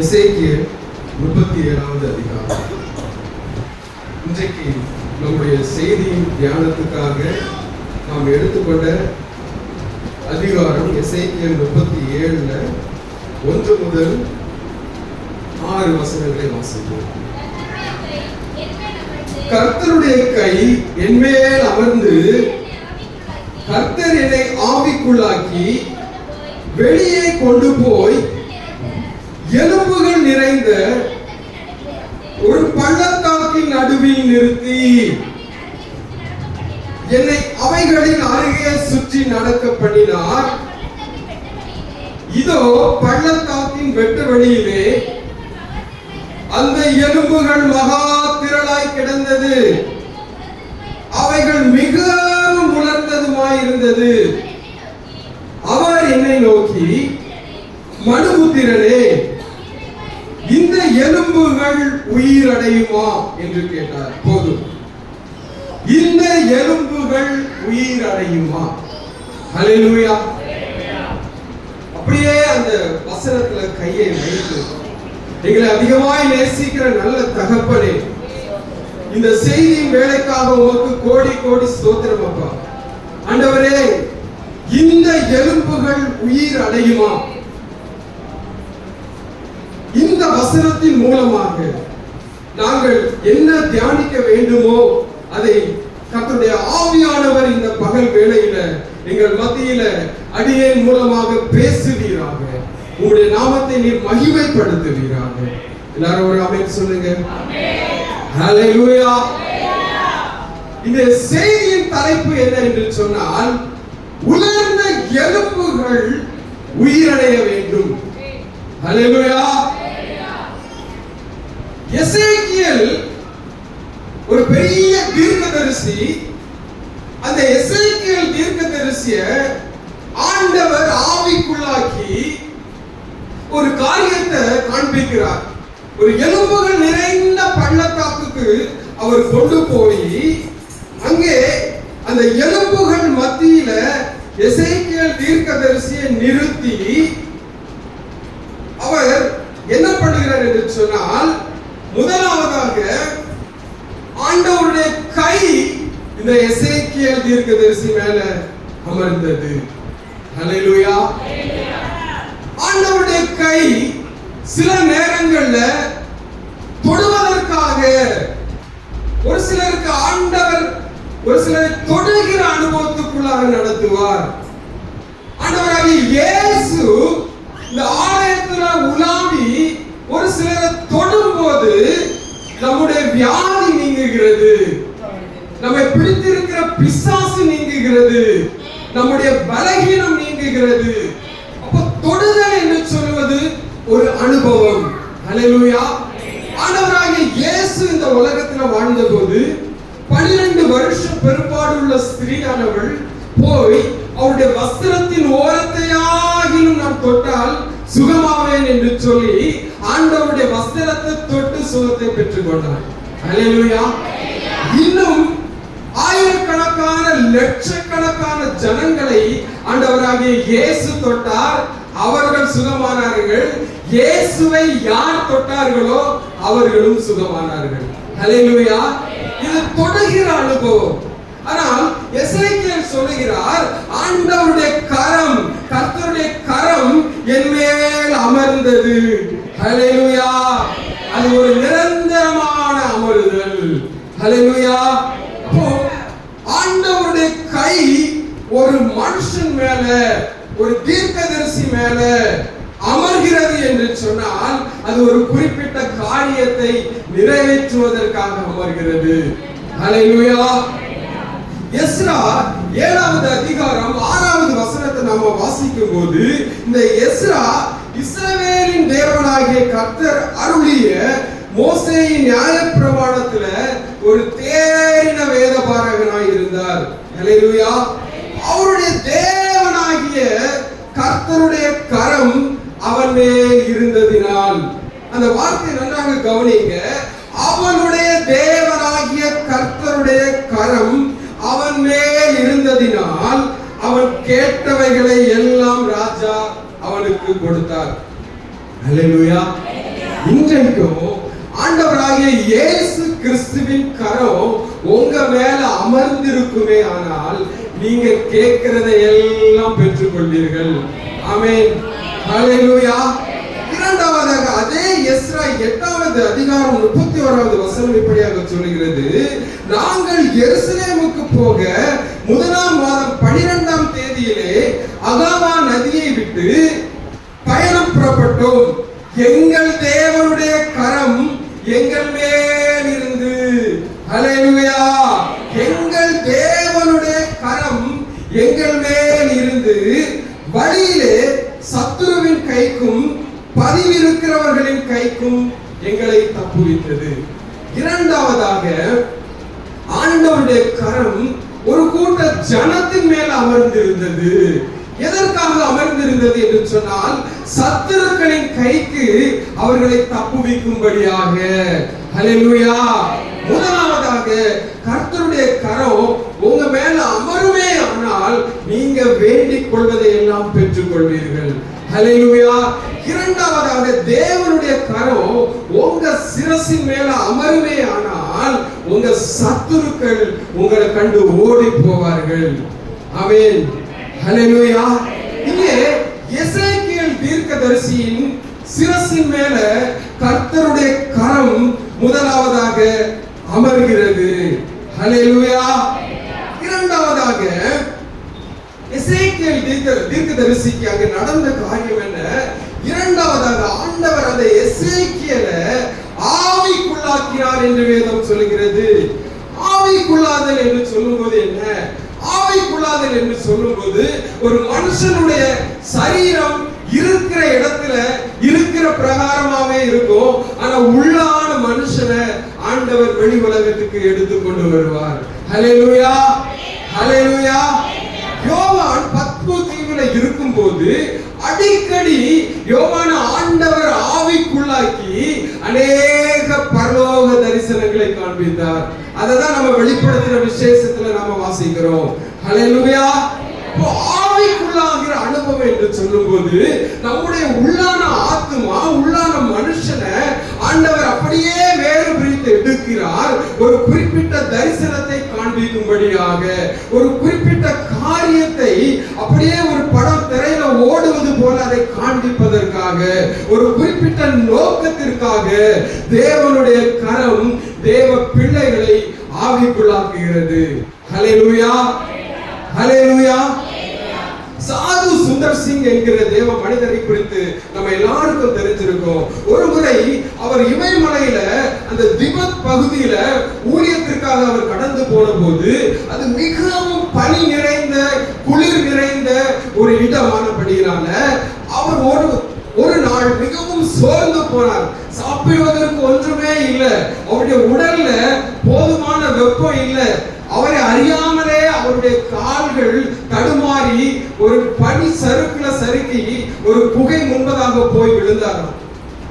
எசேக்கியேல் 37வது அதிகாரம். இன்றைக்கு நம்முடைய செய்தியின் தியானத்துக்காக நாம் எடுத்துக்கொண்ட அதிகாரம் எசேக்கியேல் 37ல 1 முதல் 6 வசனங்களை வாசிப்போம். கர்த்தருடைய கை என்மேல் அமர்ந்து கர்த்தர் என்னை ஆவிக்குள்ளாக்கி வெளியே கொண்டு போய் எலும்புகள் நிறைந்த ஒரு பள்ளத்தாக்கின் நடுவில் நிறுத்தி என்னை அவைகளின் அருகே சுற்றி நடக்க பண்ணினார். இதோ பள்ளத்தாக்கின் வெட்டு வழியிலே அந்த எலும்புகள் மகா திரளாய் கிடந்தது. அவைகள் மிகவும் உலர்ந்ததுமாயிருந்தது. அவர் என்னை நோக்கி, மனுபுத்திரனே, இந்த எலும்புகள் உயிரடையுமா என்று கேட்டார். போதும், இந்த எலும்புகள் உயிரடையுமா? ஹல்லேலூயா. அப்படியே அந்த வசனத்துல கையை வைத்து, எங்களை அதிகமாய் நேசிக்கிற நல்ல தகப்பனே, இந்த செய்தியின் வேலைக்காக உமக்கு கோடி கோடி ஸ்தோத்திரம் அப்பா. ஆண்டவரே, இந்த எலும்புகள் உயிர் அடையுமா? இந்த வசனத்தின் மூலமாக நாங்கள் என்ன தியானிக்க வேண்டுமோ அதை கர்த்தருடைய ஆவியானவர் இந்த பகல் வேளையில எங்கள் மத்தியில அடியேன் மூலமாக பேசுவீராக. உங்களுடைய நாமத்தை நீர் மகிமைப்படுத்துவீராக. எல்லாரும் ஒரு ஆமென் சொல்லுங்க. ஹல்லேலூயா. இந்த செய்தியின் தலைப்பு என்ன என்று சொன்னால், உலர்ந்த எலும்புகள் உயிரடைய வேண்டும். ஹல்லேலூயா. எசேக்கியேல் ஒரு பெரிய தீர்க்கதரிசி. அந்த எசேக்கியேல் தீர்க்கதரிசிய ஆண்டவர் ஆவிக்குள்ளாக்கி ஒரு காரியத்தை காண்பிக்கிறார். ஒரு எலும்புகள் நிறைந்த பள்ளத்தாக்குக்கு அவர் கொண்டு போய் அங்கே அந்த எலும்புகள் மத்தியில எசேக்கியேல் தீர்க்கதரிசியை நிறுத்தி அவர் என்ன பண்ணுகிறார் என்று சொன்னால், முதலாவதாக ஆண்டவருடைய கை இந்த எசேக்கியேல் தீர்க்கதரிசி மேல அமர்ந்தது. ஹல்லேலூயா. ஆண்டவருடைய கை சில நேரங்கள்ல தொடுவதற்காக ஒரு சிலருக்கு ஆண்டவர் ஒரு சிலரை தொடுகிற அனுபவத்துக்குள்ளாக நடத்துவார். ஆண்டவராகிய இயேசு இந்த ஆலயத்துல உலாவி ஒரு சிலரை தொடும்போது நம்முடைய வியாதி நீங்குகிறது, நம்மை பிடித்திருக்கிற பிசாசு நீங்குகிறது, நம்முடைய பலகீனம் நீங்குகிறது. அப்ப தொடுதல் என்று சொல்வது ஒரு அனுபவம். ஹல்லேலூயா. ஆண்டவராகிய இயேசு இந்த உலகத்துல வாழ்ந்தபோது 12 வருஷம் பெரும்பாடுள்ள ஸ்திரீயானவள் போய் அவருடைய வஸ்திரத்தின் ஓரத்தையாகிலும் நான் தொட்டால் சுகமாவேன் என்று சொல்லி ஆண்டவருடைய வஸ்திரத்தை தொட்டு சுகத்தை பெற்றுக் கொண்டார். ஹல்லேலூயா. இன்னும் ஆயிரக்கணக்கான லட்சக்கணக்கான ஜனங்களை ஆண்டவராகிய இயேசு தொட்டார், அவர்கள் சுகமானார்கள். இயேசுவை யார் தொட்டார்களோ அவர்களும் சுகமானார்கள். ஹல்லேலூயா. இது தொடுகிற அனுபவம். ஆனால் எசேக்கியேல் சொல்லுகிறார், ஆண்டவருடைய கரம், கர்த்தருடைய கரம் என் மேல் அமர்ந்தது. ஹல்லேலூயா. அது ஒரு நிரந்தரமான அமர்தல். ஹல்லேலூயா. அப்போ ஆண்டவருடைய கை ஒரு மனுஷன் மேல, ஒரு தீர்க்கதரிசி மேல அமர்கிறது என்று சொன்னால் அது ஒரு குறிப்பிட்ட காரியத்தை நிறைவேற்றுவதற்காக அமர்கிறது. ஹல்லேலூயா. எஸ்ரா 7வது அதிகாரம் 6வது வசனத்தை நாம வாசிக்கும் போது, இந்த எஸ்ரா இஸ்ரவேலின் தேவனாகிய கர்த்தர் அருளிய மோசேயின் நியாயப்பிரமாணத்துல ஒரு தேறின வேதபாரகனாய் இருந்தார். ஹல்லேலூயா. அவருடைய தேவனாகிய கர்த்தருடைய கரம் அவன் மேல் இருந்ததினால், அந்த வார்த்தை நன்றாக கவனிங்க, அவனுடைய தேவனாகிய கர்த்தருடைய கரம் அவன் மேல் இருந்ததினால் அவன் கேட்டவைகளை எல்லாம் ராஜா அவனுக்கு கொடுத்தார். ஹல்லேலூயா. இன்றைக்கும் ஆண்டவராகிய இயேசு கிறிஸ்துவின் கரம் உங்க மேல அமர்ந்திருக்குமே ஆனால் நீங்க கேட்கிறதை எல்லாம் பெற்றுக் கொள்வீர்கள். ஆமென். ஹல்லேலூயா. இரண்டாவதாக அதே எஸ்ரா 8வது அதிகாரம் 31வது வசனம் இப்படியாக சொல்கிறது, நாங்கள் எருசலேமுக்கு போக 1ஆம் மாதம் 12ஆம் தேதியிலே அகாவா நதியை விட்டு பயணம் புறப்பட்டோம். எங்கள் தேவனுடைய கரம் எங்கள் மேல் இருந்து, ஹல்லேலூயா, எங்கள் தேவனுடைய கரம் எங்கள் மேல் இருந்து வழியிலே சத்துருவின் கைக்கும் பதிவிருக்கிறவர்களின் கைக்கும் எங்களை தப்புவித்தது. இரண்டாவதாக ஆண்டவருடைய கரம் ஒரு கூட்ட ஜனத்தின் மேல் அமர்ந்திருந்தது. எதற்காக அமர்ந்திருந்தது என்று சொன்னால், சத்துருக்களின் கைக்கு அவர்களை தப்புவிக்கும்படியாக. ஹல்லேலூயா. முதலாவதாக கர்த்தருடைய கரம் உங்க மேல அமருமே ஆனால் நீங்க வேண்டிக் கொள்வதை எல்லாம் பெற்றுக் கொள்வீர்கள். ஹல்லேலூயா. இரண்டாவதாக தேவனுடைய கரம் உங்க சிரசின் மேல அமருமே ஆனால் உங்க சத்துருக்கள் உங்களை கண்டு ஓடி போவார்கள். ஆமென். ஹல்லேலூயா. இங்கே எசேக்கியேல் தீர்க்கதரிசியின் சிரசின் மேல கர்த்தருடைய கரம் முதலாவதாக அமர்கிறது. ஹல்லேலூயா. இரண்டாவதாக எசேக்கியேல் தீர்க்கதரிசிக்கு அங்க நடந்த காரியம் என்ன? இரண்டாவதாக ஆண்டவர் அந்த எசேக்கியேலை ஆவிக்குள்ளாக்கினார் என்று வேதம் சொல்கிறது. ஆவிக்குள்ளாதல் என்று சொல்லும்போது என்ன? ஆவிக்குள்ளாதல் என்று சொல்லும்போது ஒரு மனுஷனுடைய சரீரம் இருக்கிற இடத்துல இருக்கிற பிரகாரமாவே இருக்கும். ஆனா உள்ளான மனுஷனை ஆண்டவர் வெளி உலகத்துக்கு எடுத்து கொண்டு வருவார். ஹல்லேலூயா. ஹல்லேலூயா. யோவான் பத்மு தீவுல இருக்கும்போது அடிக்கடி யோவான ஆண்டவர் ஆவிக்குள்ளாக்கி அநேக பரலோக தரிசனங்களை காண்பித்தார். அததான் நம்ம வெளிப்படுத்துற விசேஷத்துல நாம வாசிக்கிறோம். ஹல்லேலூயா. ஆவிக்குள்ளாகிற அனுபவம் என்று சொல்லும்போது நம்முடைய உள்ளான ஆத்மா, உள்ளான மனுஷனை ஆண்டவர் அப்படியே வேறு பிரித்து எடுக்கிறார். ஒரு குறிப்பிட்ட தரிசனத்தை காண்பிக்கும்படியாக, ஒரு குறிப்பிட்ட காரியத்தை அப்படியே ஒரு படம் திரையில ஓடுவது போல அதை காண்பிப்பதற்காக, ஒரு குறிப்பிட்ட நோக்கத்திற்காக தேவனுடைய கரம் தேவ பிள்ளைகளை ஆவிக்குள்ளாக்குகிறது. ஹல்லேலூயா. ஹல்லேலூயா. சாது சுந்தர் சிங் என்கிற தேவ மனிதரை குறித்து நம்ம எல்லாருக்கும் தெரிஞ்சிருக்கோம். ஒரு முறை அவர் இமயமலையில அந்த திபெத் பகுதியில ஊழியத்திற்காக அவர் கடந்து போன போது அது மிகவும் பனி நிறைந்த, குளிர் நிறைந்த ஒரு இடமானபடியால அவர் ஒரு நாள் மிகவும் சோர்ந்து போனார். சாப்பிடுவதற்கு ஒன்றுமே இல்லை. அவருடைய உடல்ல போதுமான வெப்பம் இல்லை. அவரை அறியாமலே அவருடைய கால்கள் தடுமாறி ஒரு பனி சறுக்குல சறுக்கி ஒரு புகை முன்பதாக போய் விழுந்தாராம்.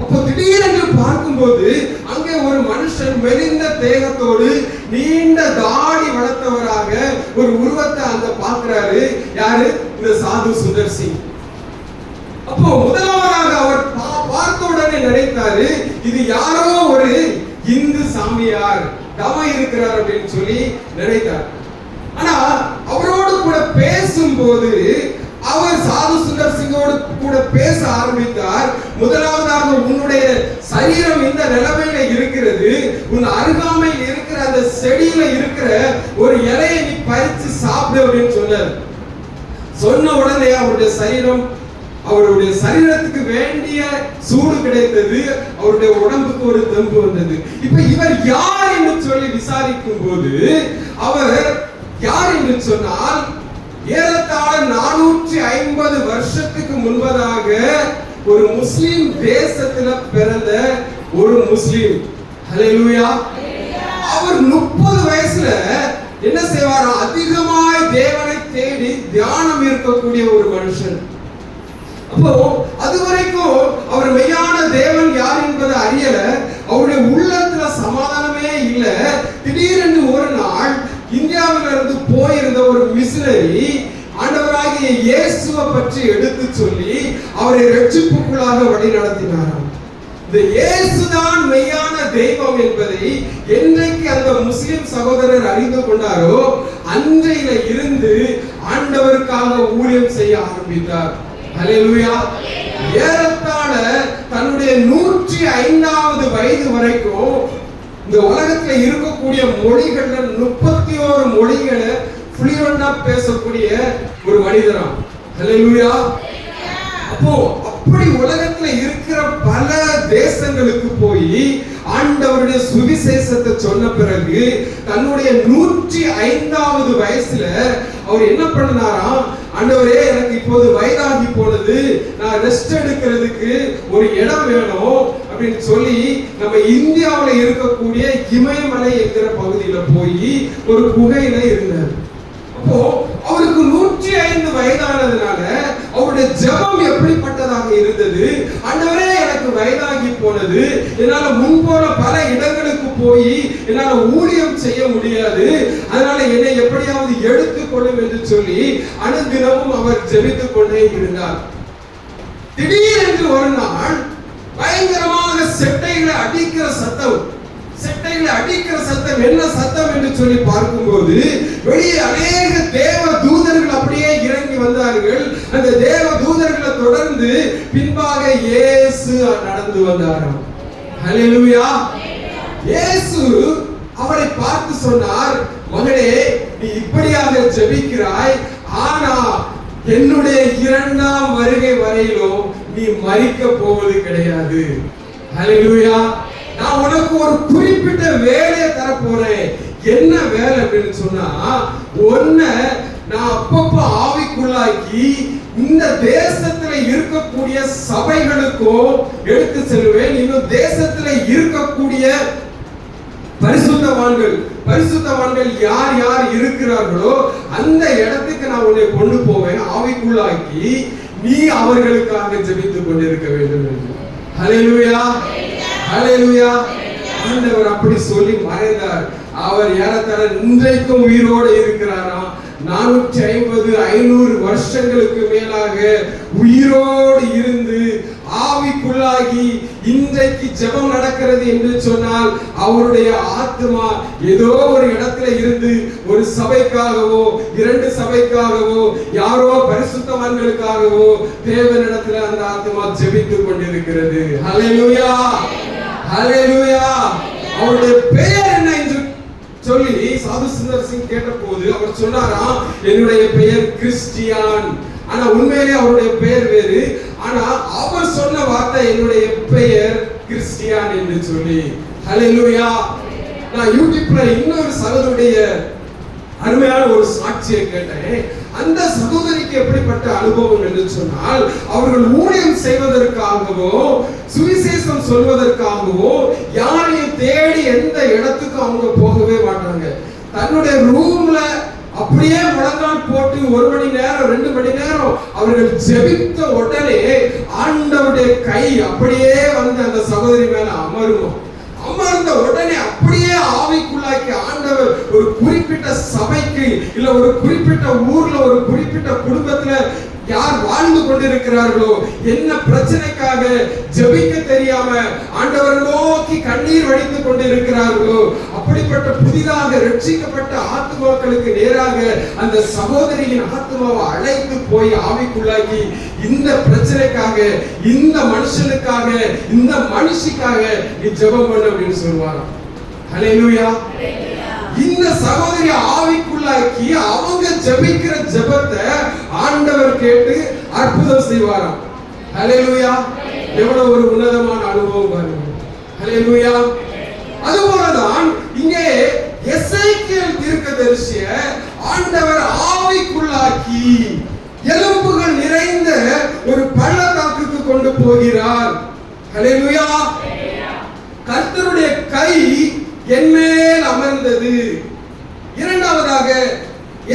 அப்போ திடீரென்று பார்க்கும்போது அங்கே ஒரு மனுஷன் மெலிந்த தேகத்தோடு நீண்ட தாடி வளர்த்தவராக ஒரு உருவத்தை அங்க பார்க்கிறாரு. யாரு? இந்த சாது சுந்தர் சிங். அப்போ முதலாவதாக அவர் பார்த்த உடனே நினைத்தாரு, இது யாரோ ஒரு இந்து சாமியார் தவம் இருக்கிறார் அப்படின்னு சொல்லி நினைத்தார். ஆனா அவரோடு கூட பேசும்போது அவர் சாது சுந்தர் சிங்கோடு கூட பேச ஆரம்பித்தார். முதலாவதாக, உன்னுடைய சரீரம் இந்த நிலைமையில இருக்கிறது, உன் அருகாமையில் இருக்கிற அந்த செடியில இருக்கிற ஒரு இலையை நீ பறித்து சாப்பிடு அப்படின்னு சொன்னார். சொன்ன உடனே அவருடைய சரீரத்துக்கு வேண்டிய சூடு கிடைத்தது. அவருடைய உடம்புக்கு ஒரு தெம்பு வந்தது. இப்ப இவர் யார் என்று சொல்லி விசாரிக்கும் போது அவர் யார் என்று சொன்னால், ஏறத்தாழ 450 வருஷத்துக்கு முன்பதாக ஒரு முஸ்லிம் தேசத்துல பிறந்த ஒரு முஸ்லிம். ஹல்லேலூயா. அவர் 30 வயசுல என்ன செய்வாரா? அதிகமாய் தேவனை தேடி தியானம் இருக்கக்கூடிய ஒரு மனுஷன். அப்போ அதுவரைக்கும் அவர் மெய்யான தேவன் யார் என்பதை அறியல. அவருடைய உள்ளத்துல சமாதானமே இல்லை. திடீரென்று ஒரு நாள் இந்தியாவில இருந்து போயிருந்த ஒரு மிஷனரி ஆண்டவராகிய இயேசுவை பற்றி எடுத்து சொல்லி அவரை ரட்சிப்புக்குள்ளாக வழி நடத்தினாராம். இந்த இயேசுதான் மெய்யான தெய்வம் என்பதை என்றைக்கு அந்த முஸ்லிம் சகோதரர் அறிந்து கொண்டாரோ அன்றையில இருந்து ஆண்டவருக்காக ஊழியம் செய்ய ஆரம்பித்தார். ஹல்லேலூயா. ஏறத்தாழ தன்னுடைய 105வது வயது வரைக்கும் இந்த உலகத்துல இருக்கக்கூடிய மொழிகள்ல 31 மொழிகளை ஃப்ளூயண்டா பேசக்கூடிய ஒரு மனிதராம். ஹல்லேலூயா. அப்போ அப்படி உலகத்துல இருக்கிற பல தேசங்களுக்கு போய் ஆண்டவருடைய சுவிசேஷத்தை சொன்ன பிறகு தன்னுடைய 105வது வயசுல அவர் என்ன பண்ணாராம், ஆண்டவரே எனக்கு இப்போது வயதாகி போனது, நான் ரெஸ்ட் எடுக்கிறதுக்கு ஒரு இடம் வேணும் அப்படின்னு சொல்லி நம்ம இந்தியாவில் இருக்கக்கூடிய இமயமலை என்கிற பகுதியில போய் ஒரு குகையில இருந்தார். அப்போ அவருக்கு 105 வயதானதுனால அவருடைய ஜெபம் எப்படிப்பட்டதாக இருந்தது, ஆண்டவரே எனக்கு வயதாகி போனது, என்னால முன்போல பல இடங்களுக்கு போய் என்னால ஊழியம் செய்ய முடியாது, அதனால என்னை எப்படியாவது எடுத்துக்கொள்ளும் என்று சொல்லி அனுதினமும் அவர் ஜெபித்துக் கொண்டே இருந்தார். திடீரென்று ஒரு நாள் பயங்கரமாக செட்டைகளை அடிக்கிற சத்தம் என்ன சத்தம் என்று சொல்லி பார்க்கும்போது வெளியே அநேக தேவ தூதர்கள் அப்படியே இறங்கி வந்தார்கள். அந்த தேவ தூதர்களை தொடர்ந்து பின்பாக இயேசு நடந்து வந்தாராம். ஹல்லேலூயா. இயேசு அவரை பார்த்து சொன்னார், மகனே நீ இப்படியாக ஜெபிக்கிறாய், ஆனா என்னுடைய 2ஆம் வருகை வரையிலும் நீ மரிக்க போவது கிடையாது. ஹல்லேலூயா. நான் உனக்கு ஒரு குறிப்பிட்ட வேலையை தர போறேன். என்ன வேலை அப்படின்னு சொன்னா, ஒன்ன நான் அப்பப்ப ஆவிக்குள்ளாக்கி இந்த தேசத்துல இருக்கக்கூடிய சபைகளுக்கும் எடுத்து செல்வேன். இன்னும் தேசத்துல இருக்கக்கூடிய பரிசுத்தவான்கள் யார் யார் இருக்கிறார்களோ அந்த இடத்துக்கு நான் உன்னை கொண்டு போவேன். ஆவிக்குள்ளாக்கி நீ அவர்களுக்காக ஜெபித்துக் கொண்டிருக்க வேண்டும் என்று. ஹல்லேலூயா. ஹல்லேலூயா. ஆண்டவர் அப்படி சொல்லி மறைந்தார். அவர் ஏறத்தாழ இன்றைக்கும் உயிரோடு இருக்கிறாராம். 450-500 வருஷங்களுக்கு மேலாக உயிரோடு இருந்து ஆவிக்குள்ளாகி இன்றைக்கு ஜெபம் நடக்கிறது என்று சொன்னால் அவருடைய ஆத்மா ஏதோ ஒரு இடத்துல இருந்து ஒரு சபைக்காகவோ 2 சபைக்காகவோ யாரோ பரிசுத்தவான்களுக்காகவோ தேவனிடத்துல அந்த ஆத்மா ஜெபித்துக் கொண்டிருக்கிறது. ஹல்லேலூயா. ஹல்லேலூயா. அவருடைய பெயர் என்ன என்று சொல்லி சாது சுந்தர் சிங் கேட்டபோது அவர் சொன்னாராம், என்னுடைய பெயர் கிறிஸ்டியான். ஆனா உண்மையிலே அவருடைய பெயர் வேறு. ஆனா அவர் சொன்ன வார்த்தை என்னுடைய பெயர் கிறிஸ்டியான் என்று சொல்லி. ஹல்லேலூயா. நான் யூடியூப்ல இன்னொரு சகோதரருடைய அருமையான ஒரு சாட்சியை கேட்டேன். அந்த சகோதரிக்கு எப்படிப்பட்ட அனுபவம் என்று சொன்னால், அவர்கள் ஊழியம் செய்வதற்காகவோ சுவிசேஷம் சொல்வதற்காகவோ யாரையும் தேடி எந்த இடத்துக்கு அவங்க போகவே மாட்டாங்க. தன்னுடைய ரூம்ல அப்படியே முழங்கால் போட்டு 1 மணி நேரம் 2 மணி நேரம் அவர்கள் ஜெபித்த உடனே ஆண்டவருடைய கை அப்படியே வந்து அந்த சகோதரி மேல அமர்ந்த உடனே அப்படியே ஆவிக்குள்ளாக்கி ஆண்டவர் ஒரு குறிப்பிட்ட சபைக்கு இல்ல ஒரு குறிப்பிட்ட ஊர்ல ஒரு குறிப்பிட்ட குடும்பத்துல யார் வாழ்ந்து கொண்டிருக்கிறார்களோ, என்ன பிரச்சனைக்காக ஜெபிக்க தெரியாம ஆண்டவரை நோக்கி கண்ணீர் வடித்துக் கொண்டிருக்கிறார்களோ, அப்படிப்பட்ட புதிதாக ரட்சிக்கப்பட்ட ஆத்துமாக்களுக்கு நேராக அந்த சகோதரியின் ஆத்துமாவை அழைத்து போய் ஆவிக்குள்ளாக்கி இந்த பிரச்சனைக்காக, இந்த மனுஷனுக்காக, இந்த மனுஷிக்காக நீ ஜெபம் பண்ணு அப்படின்னு சொல்லுவாராம். ஹல்லேலூயா. இந்த சகோதரி ஆவிக்குள்ளாக்கி அவங்க ஜெபிக்கிற ஜெபத்தை ஆண்டவர் கேட்டு அற்புதம் செய்வாராம். ஹல்லேலூயா. எவ்வளவு ஒரு உன்னதமான அனுபவம் பாருங்க. ஹல்லேலூயா. அதுபோலதான் இங்கே எசேக்கியேல் தீர்க்கதரிசிய ஆண்டவர் ஆவிக்குள்ளாக்கி எலும்புகள் நிறைந்த ஒரு பள்ளத்தாக்குக்கு கொண்டு போகிறார். ஹல்லேலூயா. கர்த்தருடைய கை என்மேல் அமர்ந்தது. இரண்டாவதாக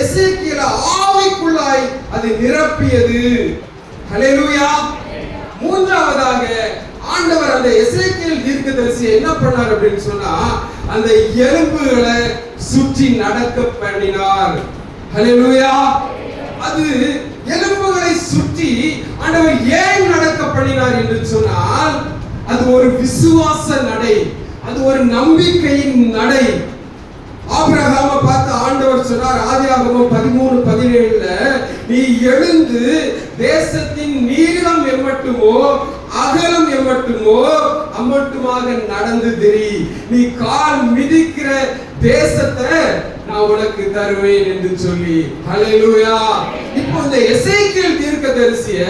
எசேக்கியேல் ஆவிக்குள்ளாய் அது நிரப்பியது. ஹல்லேலூயா. மூன்றாவதாக ஆண்டவர் அந்த எசேக்கியேல் தீர்க்கதரிசி என்ன பண்ணார் அப்படின்னு சொன்னா, அந்த எலும்புகளை சுற்றி நடக்க பண்ணினார். ஹல்லேலூயா. அது எலும்புகளை சுற்றி ஆண்டவர் ஏன் நடக்க பண்ணினார் என்று சொன்னால், அது ஒரு விசுவாச நடை, அது ஒரு நம்பிக்கையின் நடை. ஆபிரகாமை பார்த்து ஆண்டவர் சொன்னார் ஆதியாகமம் 13:17, நீ எழுந்து தேசத்தின் நீளம் எம்மட்டுமோ அகலம் எம்மட்டுமோ அம்மட்டுமாக நடந்து திரி, நீ கால் மிதிக்கிற தேசத்தை நான் உனக்கு தருவேன் என்று சொல்லி. ஹல்லேலூயா. இப்போ இந்த எசேக்கியேல் தீர்க்கதரிசிய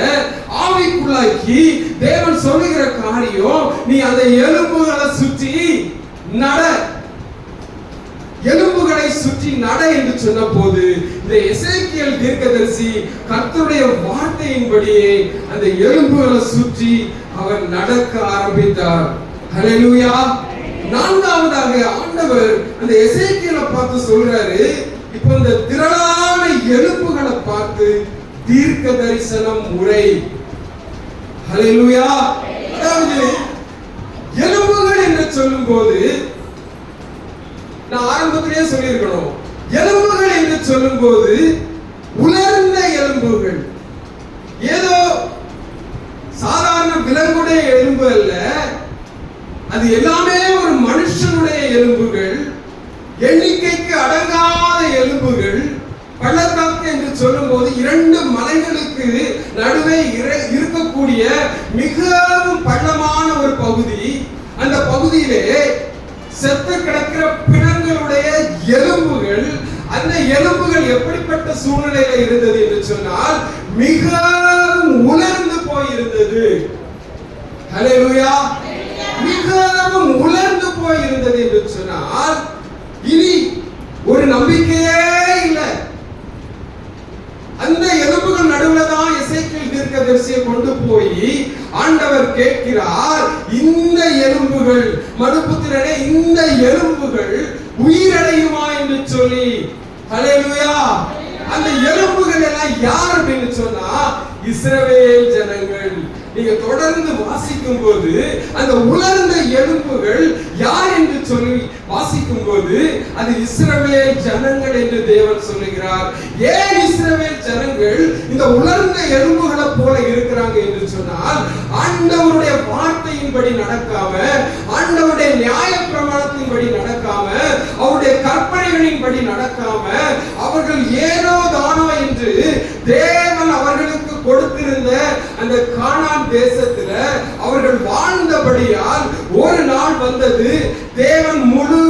ஆவிக்குள்ளாக்கி தேவன் சொல்லுகிற காரியம், நீ அந்த எலும்புகளை சுற்றி நட, எலும்புகளை சுற்றி நட என்று சொன்ன போது இந்த எசேக்கியேல் தீர்க்கதரிசி கர்த்தருடைய வார்த்தையின்படியே அந்த எலும்புகளை சுற்றி அவர் நடக்க ஆரம்பித்தார். ஹல்லேலூயா. நான்காவதாக ஆண்டவர் அந்த எசேக்கியேலை பார்த்து சொல்றாரு, இப்போ இந்த திரளான எலும்புகளை பார்த்து தீர்க்க தரிசனம் உரை. ஹல்லேலூயா. அதாவது எலும்புகள் என்று சொல்லும் போது நான் ஆரம்பத்திலேயே சொல்லியிருக்கணும், எலும்புகள் என்று சொல்லும் போது உலர்ந்த எலும்புகள், ஏதோ சாதாரண விலங்குடைய எலும்பு அல்ல, அது எல்லாமே ஒரு மனுஷனுடைய எலும்புகள், எண்ணிக்கைக்கு அடங்காத எலும்புகள். பள்ளத்தாக்கு என்று சொல்லும் போது 2 மலைகளுக்கு நடுவே இருக்கக்கூடிய மிகவும் பள்ளமான ஒரு பகுதி. அந்த பகுதியிலே செத்து கிடக்கிற பிணங்களுடைய எலும்புகள். அந்த எலும்புகள் எப்படிப்பட்ட சூழ்நிலையில் இருந்தது என்று சொன்னால் மிகவும் உலர்ந்து போயிருந்தது. ஹல்லேலூயா. மிகவும் உலர்ந்து போயிருந்தது என்று சொன்னால் இனி ஒரு நம்பிக்கையே இல்லை. அந்த எலும்புகள் நடுவில் தான் எசேக்கியேல் தீர்க்கதரிசியை கொண்டு போய் ஆண்டவர் கேட்கிறார், இந்த எலும்புகள் மனுபுத்திரனே, இந்த எலும்புகள் உயிரடையுமா என்று சொல்லி. ஹல்லேலூயா. அந்த எலும்புகள் எல்லாம் யார் அப்படின்னு சொன்னா இஸ்ரவேல் ஜனங்கள். நீங்க தொடர்ந்து வாசிக்கும் போது அந்த உலர்ந்த எலும்புகள் யார் என்று சொல்லி வாசிக்கும் போது அது இஸ்ரவேல் ஜனங்கள் என்று தேவன் சொல்லுகிறார். ஏன் இஸ்ரவேல் ஜனங்கள் இந்த உலர்ந்த எலும்புகளை போல இருக்கிறாங்க என்று சொன்னால், ஆண்டவருடைய வார்த்தையின்படி நடக்காம, ஆண்டவருடைய நியாய பிரமாணத்தின்படி நடக்காம, அவருடைய கற்பனைகளின்படி நடக்காம, அவர்கள் ஏனோ தானோ என்று தேவன் அவர்களுக்கு கொடுத்திருந்த அந்த கானான் தேசத்துல அவர்கள் வாழ்ந்தபடியால் ஒரு நாள் வந்தது, தேவன் முழு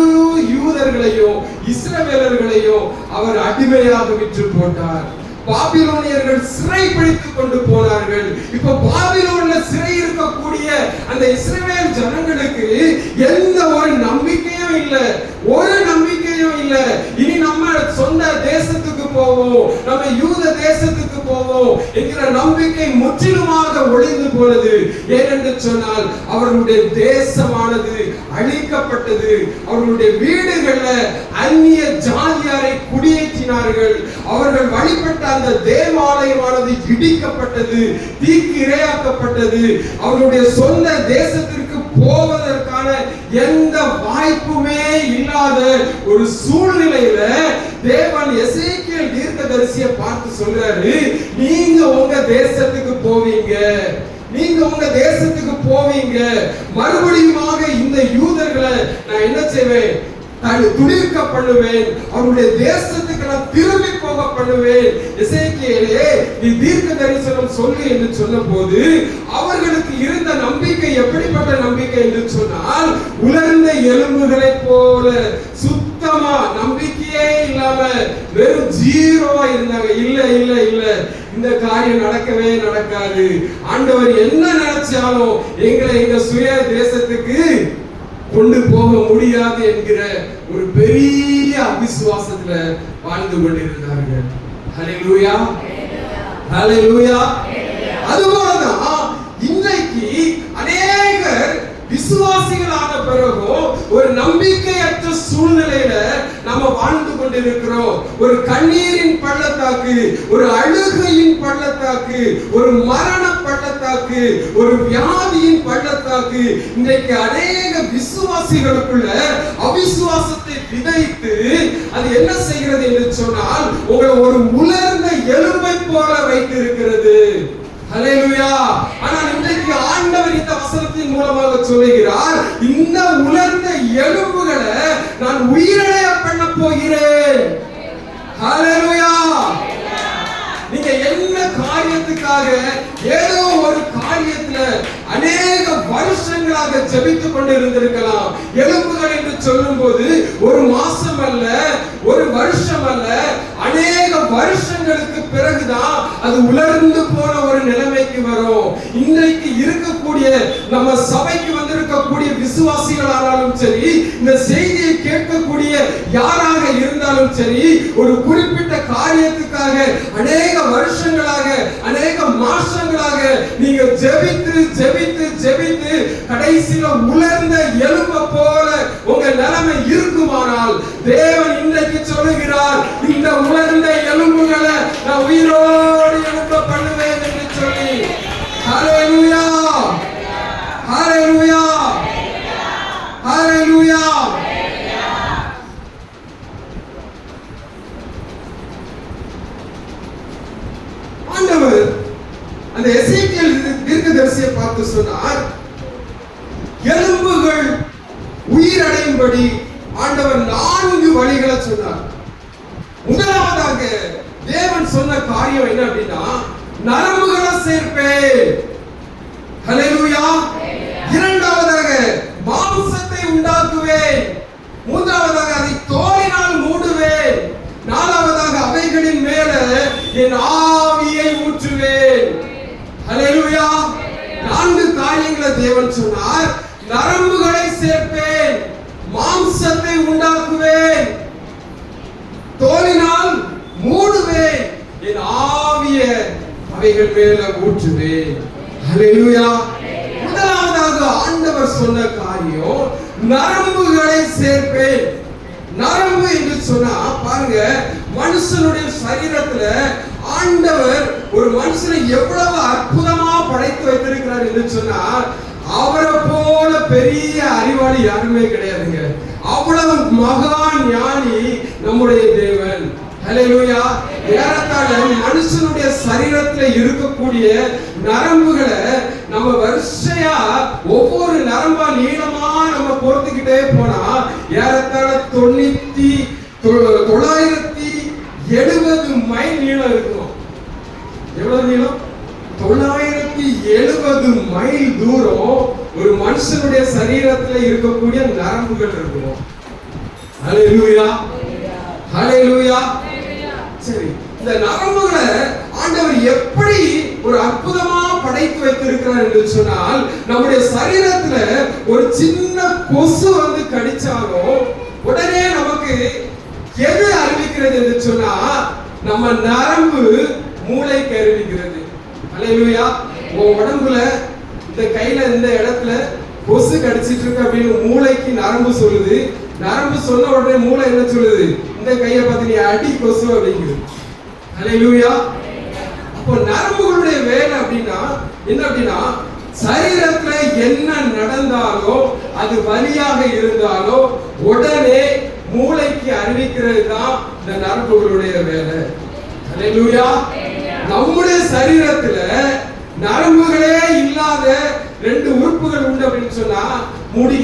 யூதர்களையும் இஸ்ரவேலர்களையும் அவர் அடிமையாக விற்று போட்டார். பாபிலோனியர்கள் சிறை பிடித்துக் கொண்டு போனார்கள். இப்ப பாபிலோன்ல சிறை இருக்கக்கூடிய அந்த இஸ்ரவேல் ஜனங்களுக்கு எந்த ஒரு நம்பிக்கையும் இல்லை, ஒரு நம்பிக்கையும் இல்லை. இனி நம்ம சொந்த தேசத்துக்கு போவோம், நம்ம யூத தேசத்துக்கு போவோம் என்கிற நம்பிக்கை முற்றிலுமாக ஒளிந்து போனது. ஏனென்று சொன்னால் அவர்களுடைய தேசமானது அழிக்கப்பட்டது. அவர்களுடைய வீடுகள்ல அந்நிய ஜாதியாரை குடியேற்றினார்கள். அவர்கள் வழிபட்ட அந்த தேவாலயமானது இடிக்கப்பட்டது, தீக்கு இரையாக்கப்பட்டது. அவருடைய சொந்த தேசத்திற்கு போவதற்கான எந்த வாய்ப்புமே இல்லாத ஒரு சூழ்நிலையில தேவன் எசேக்கியேல் தீர்க்கதரிசியை பார்த்து சொல்றாரு, நீங்க உங்க தேசத்துக்கு போவீங்க, நீங்க உங்க தேசத்துக்கு போவீங்க, மறுபடியுமாக இந்த யூதர்களை நான் என்ன செய்வேன், துணிக்க பண்ணுவேன், அவருடைய தேசத்துக்கு நான் திரும்பி போக பண்ணுவேன். எசேக்கியேலே நீ தீர்க்க தரிசனம் சொல்லு என்று சொன்ன போது அவர்களுக்கு இருந்த நம்பிக்கை எப்படிப்பட்ட நம்பிக்கை என்று சொன்னால், உலர்ந்த எலும்புகளை போல சுத்தமா நம்பிக்கையே இல்லாம வெறும் ஜீரோவா இருந்தாங்க. இல்ல இல்ல இல்ல, இந்த காரியம் நடக்கவே நடக்காது, ஆண்டவர் என்ன நினைச்சாலும் எங்களை எங்க சுய தேசத்துக்கு கொண்டு போக முடியாது என்கிற ஒரு பெரிய அவிசுவாசத்துல வாழ்ந்து கொண்டிருந்தார்கள். ஹல்லேலூயா, ஹல்லேலூயா. அதுபோலதான் இன்றைக்கு அநேகர் விசுவாசிகளான பிறகும் ஒரு நம்பிக்கையற்ற சூழ்நிலையில நம்ம வாழ்ந்து கொண்டிருக்கிறோம். ஒரு கண்ணீரின் பள்ளத்தாக்கு, ஒரு அழுகையின் பள்ளத்தாக்கு, ஒரு மரண பள்ளத்தாக்கு, ஒரு வியாதியின் பள்ளத்தாக்கு. இன்றைக்கு அநேக விசுவாசிகளுக்குள்ள அவிசுவாசத்தை விதைத்து அது என்ன செய்கிறது என்று சொன்னால் உங்களை ஒரு உலர்ந்த எலும்பை போல வைத்திருக்கிறது. ஹல்லேலூயா. ஆனால் இன்றைக்கு ஆண்டவர் இந்த வசனத்தின் மூலமாக எலும்புகளை நான் உயிரடைய பண்ண போகிறேன். ஹல்லேலூயா. நீங்க என்ன காரியத்துக்காக ஏதோ ஒரு காரியத்துல அநேக வருஷங்களாக ஜெபித்துக் கொண்டு இருந்திருக்கலாம். எலும்புகள் என்று சொல்லும் போது ஒரு மாசம் அல்ல, ஒரு வருஷம் அல்ல, அநேக வருஷங்களுக்கு பிறகுதான் அது உலர்ந்து போன ஒரு நிலைமைக்கு வரும். இன்றைக்கு இருக்கக்கூடிய நம்ம சபைக்கு வந்திருக்கக்கூடிய விசுவாசிகளானாலும் சரி, இந்த செய்தியை கேட்கக்கூடிய யாராக இருந்தாலும் சரி, ஒரு குறிப்பிட்ட காரியத்துக்காக அநேக வருஷங்களாக அநேக மாசங்களாக நீங்க ஜெபித்து ஜெபித்து ஜெபித்து கடைசியில உலர்ந்த எலும்பை போல உங்க நிலைமை இருக்குமானால் தேவன் இன்றைக்கு சொல்லுகிறார், இந்த உலர்ந்த எலும்புகளை நான் உயிரோடு எழும்ப பண்ணுவேன் என்று சொல்லி. ஹல்லேலூயா, ஹல்லேலூயா, ஹல்லேலூயா. ஆண்டவர் அந்த எசேக்கியேல் தீர்க்கதரிசியை பார்த்து சொன்னார், எலும்புகள் உயிரடையும்படி ஆண்டவர் 4 வழிகளை சொன்னார். முதலாவதாக தேவன் சொன்ன காரியம் என்ன அப்படின்னா, நரம்புகளை சேர்ப்பேன். ஹல்லேலூயா. இரண்டாவதாக மாம்சத்தை உண்டாக்குவேன். மூன்றாவதாக அதை தோலினால் மூடுவேன். நாலாவதாக அவைகளின் மேல என் ஆவியை ஊற்றுவேன். ஹல்லேலூயா. 4 காரியங்களை தேவன் சொன்னார். நரம்புகளை சேர்ப்பேன், மாம்சத்தை உண்டாக்குவேன், தோலினால் மூடுவேன், என் ஆவியை அவைகள் மேல ஊற்றுவேன். ஹல்லேலூயா. முதலாவதாக ஆண்டவர் சொன்ன காரியம் நரம்புகளை சேர்ப்பேன். நரம்பு என்று சொன்னா பாருங்க, மனுஷனுடைய சரீரத்துல ஆண்டவர் ஒரு மனுஷனை எவ்வளவு அற்புதமா படைத்து வைத்திருக்கிறார் என்று சொன்னா, அவரை போல பெரிய அறிவாளி யாருமே கிடையாதுங்க. அவ்வளவு மகா ஞானி நம்முடைய தேவன். ஹல்லேலூயா. ஏறத்தாழ மனுஷனுடைய சரீரத்துல இருக்கக்கூடிய நரம்புகளை நம்ம வரிசையா ஒவ்வொரு நரம்பா நீளமா நம்ம பொறுத்துக்கிட்டே போனா ஏறத்தாழ 970 மைல் நீளம் இருக்கும். எவ்வளவு நீளம்? 970 மைல் தூரம் ஒரு மனுஷனுடைய சரீரத்துல இருக்கக்கூடிய நரம்புகள் இருக்கும். ஹல்லேலூயா, ஹல்லேலூயா. சரி, இந்த நரம்புகளை ஆண்டவர் எப்படி ஒரு அற்புதமா படைத்து வைத்திருக்கிறார் என்று சொன்னால், நம்முடைய சரீரத்துல ஒரு சின்ன கொசு வந்து கடிச்சாலும் உடனே நமக்கு எது அறிவிக்கிறது என்று சொன்னா, நம்ம நரம்பு மூளைக்கு அறிவிக்கிறது. ஹல்லேலூயா. உன் உடம்புல இந்த கையில இந்த இடத்துல கொசு கடிச்சிட்டு இருக்கு அப்படின்னு மூளைக்கு நரம்பு சொல்லுது. நரம்பு சொன்ன உடனே மூளை என்ன சொல்லுது? இந்த கையை பார்த்து நீ அடி கொசு அப்படிங்குது. ஹல்லேலூயா. அப்போ நரம்புகளுடைய வேலை அப்படின்னா என்ன அப்படின்னா, சரீரத்துல என்ன நடந்தாலும் அது வலியாக இருந்தாலும் உடனே மூளைக்கு அறிவிக்கிறது தான் இந்த நரம்புகளுடைய வேலை. ஹல்லேலூயா. நம்முடைய சரீரத்துல நரம்புகளே இல்லாத 2 உறுப்புகள் உண்டு அப்படின்னு சொன்னா, முடி,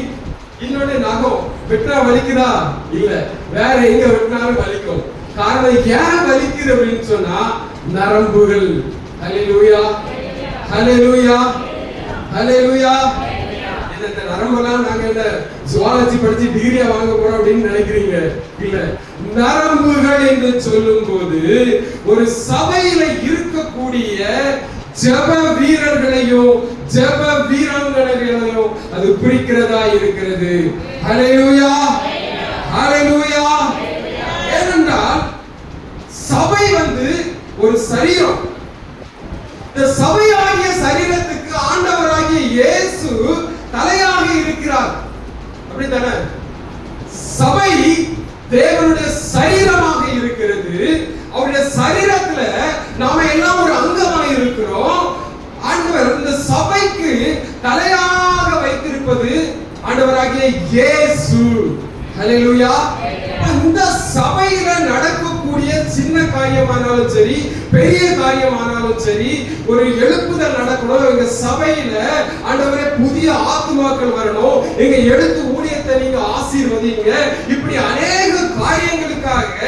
இன்னொன்னு நகம். வெட்டா வலிக்குதா? இல்ல. வேற எங்க வெட்டினாலும் வலிக்கும். காரணம் ஏன் வலிக்குது அப்படின்னு சொன்னா, நரம்புகள். ஹல்லேலூயா, ஹல்லேலூயா, ஹல்லேலூயா. இந்த நரம்பெல்லாம் நாங்க என்ன ஜுவாலஜி படிச்சு டிகிரியா வாங்க போறோம் அப்படின்னு நினைக்கிறீங்க? இல்ல. நரம்புகள் என்று சொல்லும் போது ஒரு சபையில இருக்கக்கூடிய ஜெப வீரர்களையும் ஜெப வீராங்கனைகளையும் அது குறிக்கிறதா இருக்கிறது. ஹல்லேலூயா, ஹல்லேலூயா. ஏனென்றால் சபை வந்து ஒரு சரீரம். இந்த சபையாகிய சரீரத்துக்கு ஆண்டவராகிய இயேசு தலையாக இருக்கிறார். அப்படித்தானே? சபை தேவனுடைய சரீரமாக இருக்கிறது. அவருடைய சரீரத்துல நாம எல்லாம் ஒரு அங்கமாக இருக்கிறோம். ஆண்டவர் இந்த சபைக்கு தலையாக வைத்திருப்பது ஆண்டவராகிய இயேசு. ஹல்லேலூயா. இந்த சபையில நடக்கக்கூடிய சின்ன காரியமானாலும் சரி, பெரிய காரியமானாலும் சரி, ஒரு எழுப்புதல் நடக்கணும். எங்க சபையில ஆண்டவரே புதிய ஆத்துமாக்கள் வரணும், எங்க எழுத்து ஊழியத்தை காரியத்தை நீங்க ஆசீர்வதிங்க. இப்படி அநேக காரியங்களுக்காக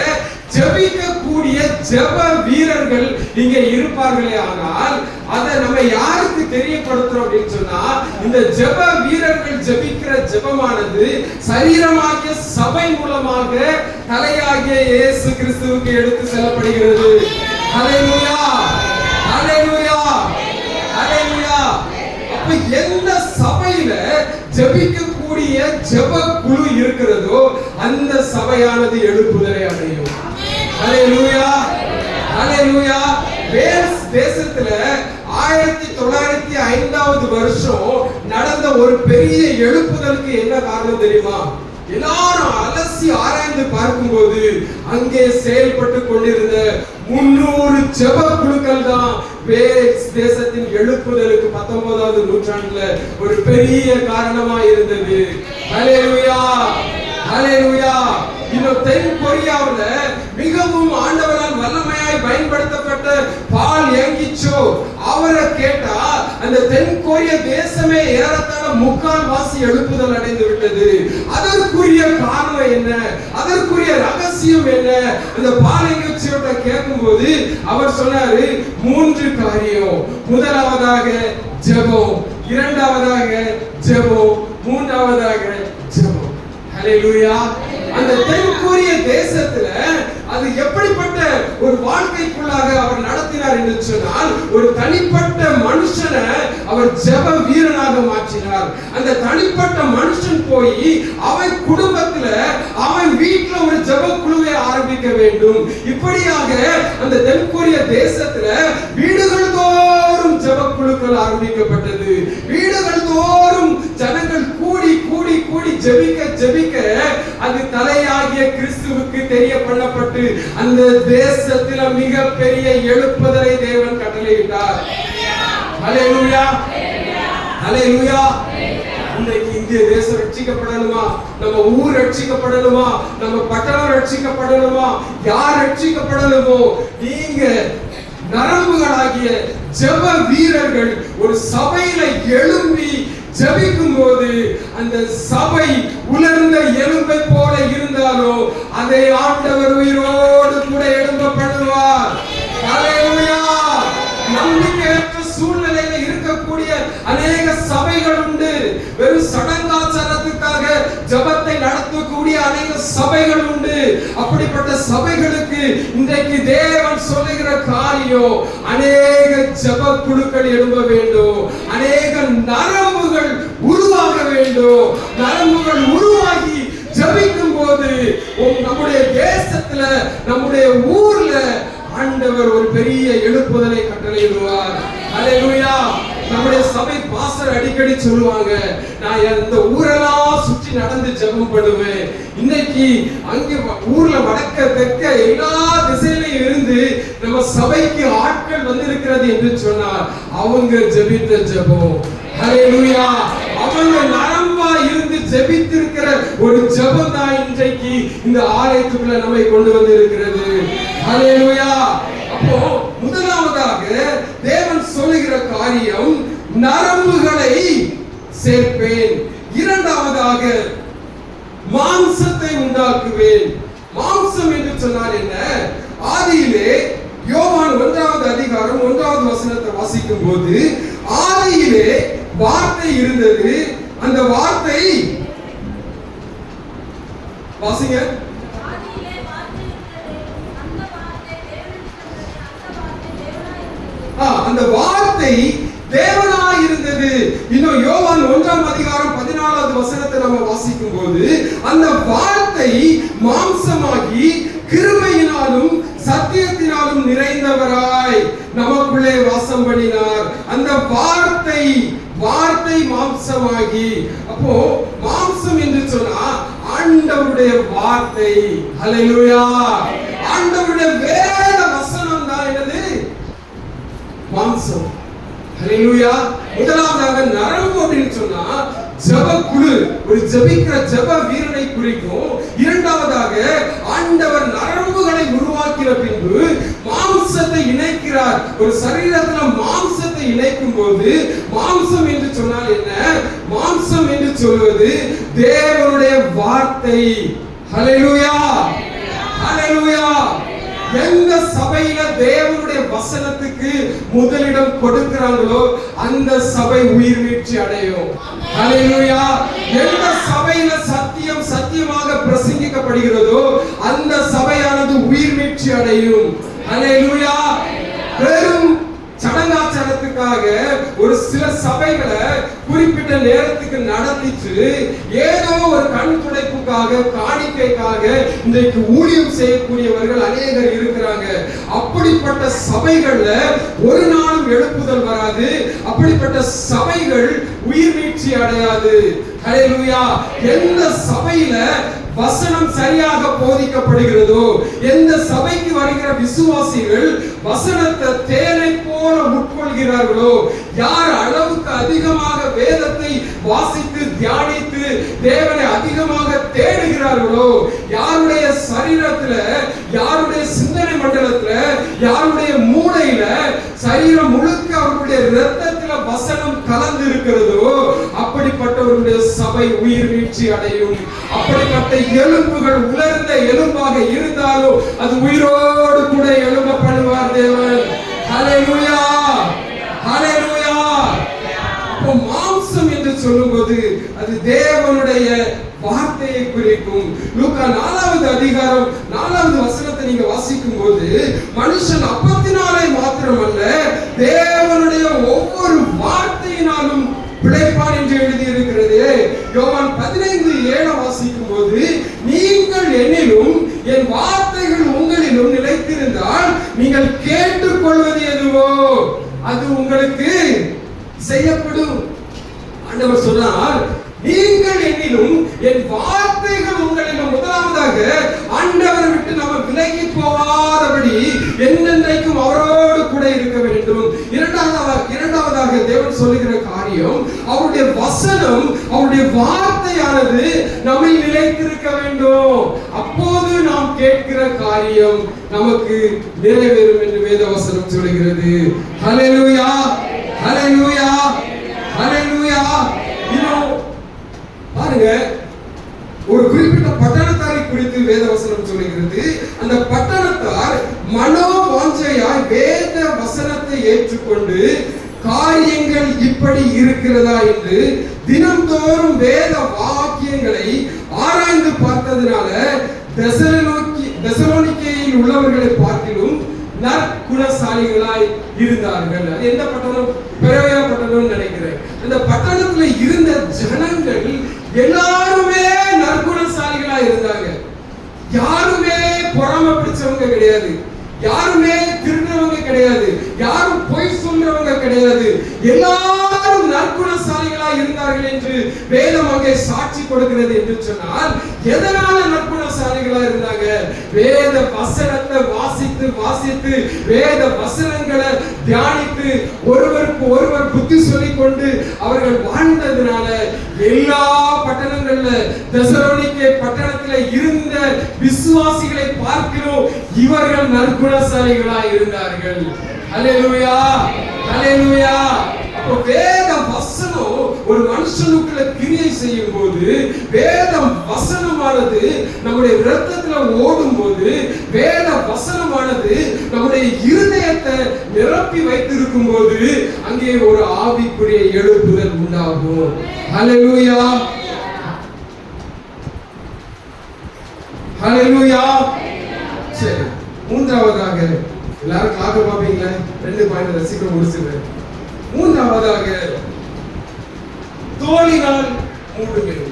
ஜெபிக்கக்கூடிய ஜெப வீரர்கள் இங்க இருப்பார்களே. ஆனால் அதை நம்ம யாருக்கு தெரியப்படுத்துறோம் அப்படின்னு சொன்னா, இந்த ஜெப வீரர்கள் ஜெபிக்கிற ஜெபமானது சரீரமாகிய சபை மூலமாக தலையாகிய இயேசு கிறிஸ்துவுக்கு எடுத்து செல்லப்படுகிறது. ஹல்லேலூயா, ஹல்லேலூயா, ஹல்லேலூயா. அப்ப எந்த சபையில ஜெபிக்கக்கூடிய ஜெப குழு இருக்கிறதோ அந்த சபையானது எழுப்புதலை அடையும். ஹல்லேலூயா, ஹல்லேலூயா. வேல்ஸ் தேசத்துல 1905 வருஷம் நடந்த ஒரு பெரிய எழுப்புதலுக்கு என்ன காரணம் தெரியுமா? எல்லாரும் அலசி ஆராய்ந்து பார்க்கும்போது அங்கே செயல்பட்டு கொண்டிருந்த 300 ஜெப குழுக்கள் தான் வேல்ஸ் தேசத்தின் எழுப்புதலுக்கு 19ஆவது நூற்றாண்டுல ஒரு பெரிய காரணமா இருந்தது. ஹல்லேலூயா, ஹல்லேலூயா. இன்னும் தென் கொரியாவுல மிகவும் ஆண்டவரால் வல்லமையாய் பயன்படுத்தப்பட்ட பால் யங்கிச்சோ அவரை கேட்டா அந்த தென் கொரிய தேசமே ஏறத்தாழ 3/4 எழுப்புதல் அடைந்து விட்டது. அதற்குரிய காரணம் என்ன? அதற்குரிய ரகசியம் என்ன? அந்த பால் யங்கிச்சோட்ட கேட்கும்போது அவர் சொன்னாரு 3 காரியம். முதலாவதாக ஜெபம், இரண்டாவதாக ஜெபம், மூன்றாவதாக ஜெபம். ஹல்லேலூயா. அந்த தென் கொரிய தேசத்துல அது எப்படிப்பட்ட ஒரு வாழ்க்கைக்குள்ளாக அவர் நடத்தினார் என்று சொன்னால், ஒரு தனிப்பட்ட மனுஷனை அவர் ஜெப வீரனாக மாற்றினார். அந்த தனிப்பட்ட மனுஷன் போய் அவன் குடும்பத்துல அவன் வீட்டுல ஒரு ஜெப குழுவை ஆரம்பிக்க வேண்டும். இப்படியாக அந்த தென் கொரிய தேசத்துல வீடுகள் தோறும் ஜெப குழுக்கள் ஆரம்பிக்கப்பட்டது. வீடுகள் தோறும் ஜனங்கள் கூடி கூடி கூடி ஜெபிக்க ஜெபிக்க அது தலையாகிய கிறிஸ்துவுக்கு தெரிய பண்ணப்பட்டு அந்த தேசத்தில் மிகப்பெரிய எழுப்புதலை தேவன் கட்டளையிட்டார். ஹல்லேலூயா, ஹல்லேலூயா. இன்னைக்கு இந்திய தேசம் ரட்சிக்கப்படணுமா? நம்ம ஊர் ரட்சிக்கப்படணுமா? நம்ம பட்டணம் ரட்சிக்கப்படணுமா? யார் ரட்சிக்கப்படணுமோ? நீங்க நரம்புகளாகிய ஜெப வீரர்கள் ஒரு சபையில எழும்பி ஜெபிக்கும் போது அந்த சபை உலர்ந்த எலும்பை போல இருந்தாலும் அதை ஆண்டவர் உயிரோடு கூட எழும்ப பண்ணுவார். ஹல்லேலூயா. நம்பிக்கையற்ற சூழ்நிலையில இருக்கக்கூடிய அநேக சபைகள் உண்டு. வெறும் சடங்காச்சாரத்துக்காக ஜெபத்தை நடத்தக்கூடிய அநேக சபைகள் உண்டு. அப்படிப்பட்ட சபைகளுக்கு இன்றைக்கு தேவன் சொல்லுகிற காரியம், அநேக ஜெப குழுக்கள் எழும்ப வேண்டும். அநேக நரம்புகள் உருவாக வேண்டும். நரம்புகள் உருவாகி ஜெபிக்கும் போது நம்முடைய தேசத்துல நம்முடைய ஊர்ல ஆண்டவர் ஒரு பெரிய எழுப்புதலை கட்டளையிடுவார். ஹல்லேலூயா. நம்முடைய சபை பாஸ்டர் அடிக்கடி சொல்லுவாங்க, நான் இந்த ஊரெல்லாம் சுற்றி நடந்து ஜெபம் பண்ணுவேன். இன்னைக்கு அங்க ஊர்ல வடக்க தெற்க எல்லா திசையிலும் இருந்து நம்ம சபைக்கு ஆட்கள் வந்திருக்கிறது என்று சொன்னார். அவங்க ஜெபித்த ஜெபம், ஹல்லேலூயா, அவங்க நரம்பா இருந்து ஜெபித்திருக்கிற ஒரு ஜெபம் தான் இன்றைக்கு இந்த ஆலயத்துக்குள்ள நம்மை கொண்டு வந்து இருக்கிறது. ஹல்லேலூயா. அப்போ முதலாவதாக தேவன் சொல்லுகிற காரியம், நரம்புகளை சேர்ப்பேன். இரண்டாவதாக மாம்சத்தை உண்டாக்குவேன். மாம்சம் என்று சொன்னால் என்ன? ஆதியிலே யோவான் 1வது அதிகாரம் 1வது வசனத்தை வாசிக்கும் போது, ஆதியிலே வார்த்தை இருந்தது, அந்த வார்த்தை வாசிங்க. அந்த வார்த்தை தேவனாய் இருந்தது. இன்னும் யோவான் 1ஆம் அதிகாரம் 14வது வசனத்தை நம்ம வாசிக்கும் போது, அந்த வார்த்தை மாம்சமாகி கிருபையினாலும் சத்தியத்தினாலும் நிறைந்தவராய் நமக்குள்ளே வாசம் பண்ணினார். அந்த வார்த்தை மாம்சமாகி, அப்போ மாம்சம் என்று சொன்னா ஆண்டவருடைய வார்த்தை. ஹல்லேலூயா. ஆண்டவருடைய வேத வசனம் தான் என்னது? மாம்சம். ஹல்லேலூயா. முதலாவதாக நரம்பு அப்படின்னு சொன்னா ஜெப குழு, ஒரு ஜெபிக்கிற ஜெப வீரனை குறிக்கும். இரண்டாவதாக ஆண்டவர் நரம்புகளை உருவாக்கிற பின்பு மாம்சத்தை இணைக்கிறார். ஒரு சரீரத்துல மாம்சத்தை இணைக்கும் போது, மாம்சம் என்று சொன்னால் என்ன? மாம்சம் என்று சொல்வது தேவனுடைய வார்த்தை. ஹல்லேலூயா, ஹல்லேலூயா. எந்த சபையில தேவனுடைய வசனத்துக்கு முதலிடம் கொடுக்கிறாங்களோ அந்த சபை உயிர் மீட்சி அடையும். ஹல்லேலூயா. எந்த சபையில சத்தியம் சத்தியமாக பிரசங்கிக்கப்படுகிறதோ அந்த சபையானது உயிர் மீட்சி அடையும். ஹல்லேலூயா. வெறும் சடங்காச்சாரத்துக்காக ஒரு சில சபைகளை குறிப்பிட்ட நேரத்துக்கு நடத்திட்டு ஏதோ ஒரு கண் துடைப்புக்காக காணிக்கைக்காக இன்றைக்கு ஊழியம் செய்யக்கூடியவர்கள் அநேகர் இருக்கிறாங்க. அப்படிப்பட்ட சபைகள்ல ஒரு நாளும் எழுப்புதல் வராது. அப்படிப்பட்ட சபைகள் உயிர் மீட்சி அடையாது. ஹல்லேலூயா. எந்த சபையில வசனம் சரியாக போதிக்கப்படுகிறதோ, எந்த சபைக்கு வருகிற விசுவாசிகள் வசனத்தை தேனை போல உட்கொள்கிறார்களோ, யார் அளவுக்கு அதிகமாக வேதத்தை வாசித்து தியானித்து தேவனை அதிகமாக தேடுகிறார்களோ, யாருடைய சரீரத்துல, யாருடைய சிந்தனை மண்டலத்துல, யாருடைய மூளையில, சரீரம் முழுக்க அவருடைய இரத்தத்துல வசனம் கலந்து இருக்கிறதோ அப்படிப்பட்டவருடைய சபை உயிர் மீட்சி அடையும். அப்படிப்பட்ட எலும்புகள் உலர்ந்த எலும்பாக இருந்தாலும் அது உயிரோடு கூட எழும்ப பண்ணுவார் தேவன். ஹல்லேலூயா, ஹல்லேலூயா. அப்போ மாம்சம் என்று சொல்லும்போது அது தேவனுடைய வார்த்தையை குறிக்கும். லூக்கா 4வது அதிகாரம் 4வது வசனத்தை நீங்க வாசிக்கும் போது மனுஷன் அப்பத்தினாலே மாத்திரமல்ல தேவனுடைய ஒவ்வொரு வார்த்தையினாலும் பிழைப்பான் என்று எழுதி இருக்கிறது. யோவான் 15:7 வாசிக்கும் போது நீங்கள் என்னிலும் என் வார்த்தைகள் உங்களிலும் நிலைத்திருந்தால் நீங்கள் கேட்டுக்கொள்வது எதுவோ அது உங்களுக்கு செய்யப்படும். ஆண்டவர் சொன்னார், நீங்கள் என்னிலும் என் வார்த்தைகள் உங்களிலும். முதலாவதாக ஆண்டவரை விட்டு நம்ம விலகி போகாதபடி என்னென்றைக்கும் அவரோடு கூட இருக்க வேண்டும். இரண்டாவதாக தேவன் சொல்லுகிற காரியம் அவருடைய வசனம், அவருடைய வார்த்தையானது நம்மை நிலைத்திருக்க வேண்டும். அப்போது நாம் கேட்கிற காரியம் நமக்கு நிறைவேறும் என்று வேதவசனம் சொல்கிறது. ஹல்லேலூயா, ஹல்லேலூயா, ஹல்லேலூயா. பாருங்க, ஒரு குறிப்பிட்ட பட்டணத்தாரை குறித்து வேதவசனம் சொல்லுகிறது. அந்த பட்டணத்தார் மனோவாஞ்சையாய் வேத வசனத்தை ஏற்றுக்கொண்டு காரியங்கள் இப்படி இருக்கிறதா என்று தினம்தோறும் வேத வாக்கியங்களை ஆராய்ந்து பார்த்ததுனால தெசலோனிக்கேயில் உள்ளவர்களை பார்க்கிலும் நற்குணசாலிகளாய் இருந்தார்கள். அது எந்த பட்டணம்? பெரோயா பட்டணம் நினைக்கிறேன். அந்த பட்டணத்துல இருந்த ஜனங்கள் எல்லாருமே நற்குணசாலிகளா இருந்தாங்க. யாருமே பொறாமை பிடிச்சவங்க கிடையாது, யாருமே திருடுறவங்க கிடையாது, யாரும் பொய் சொல்றவங்க கிடையாது. எல்லாரும் நற்குணசாலிகளா இருந்தார்கள் என்று வேதம் அங்கே சாட்சி கொடுக்கிறது. என்று சொன்னால் எதனால நற்குணசாலிகளா இருந்தாங்க? வேத வசனத்தை வாசித்து வாசித்து வேத வசனங்களை தியானித்து ஒருவருக்கு ஒருவர் புத்தி சொல்லிக் கொண்டு அவர்கள் வாழ்ந்ததுனால எல்லா பட்டணங்கள்ல தெசலோனிக்கே பட்டணத்துல இருந்த விசுவாசிகளை பார்க்கிறோம், இவர்கள் நற்குணசாலிகளா இருந்தார்கள். ஹல்லேலூயா, ஹல்லேலூயா. அப்போ வேத வசனம் ஒரு மனுஷனுக்குள்ள கிரியை செய்யும் போது, வேத வசனமானது நம்முடைய இரத்தத்துல ஓடும் போது, வேத வசனமானது நம்முடைய இருதயத்தை நிரப்பி வைத்திருக்கும் போது அங்கே ஒரு ஆவிக்குரிய எழுப்புதல் உண்டாகும். ஹல்லேலூயா, ஹல்லேலூயா. சரி, மூன்றாவதாக எல்லாரும் காக்க பாப்பீங்களா? 2 பாயிண்ட் ரசிக்க முடிச்சிருக்கேன். மூன்றாவதாக தோலினால் மூடுங்கள்.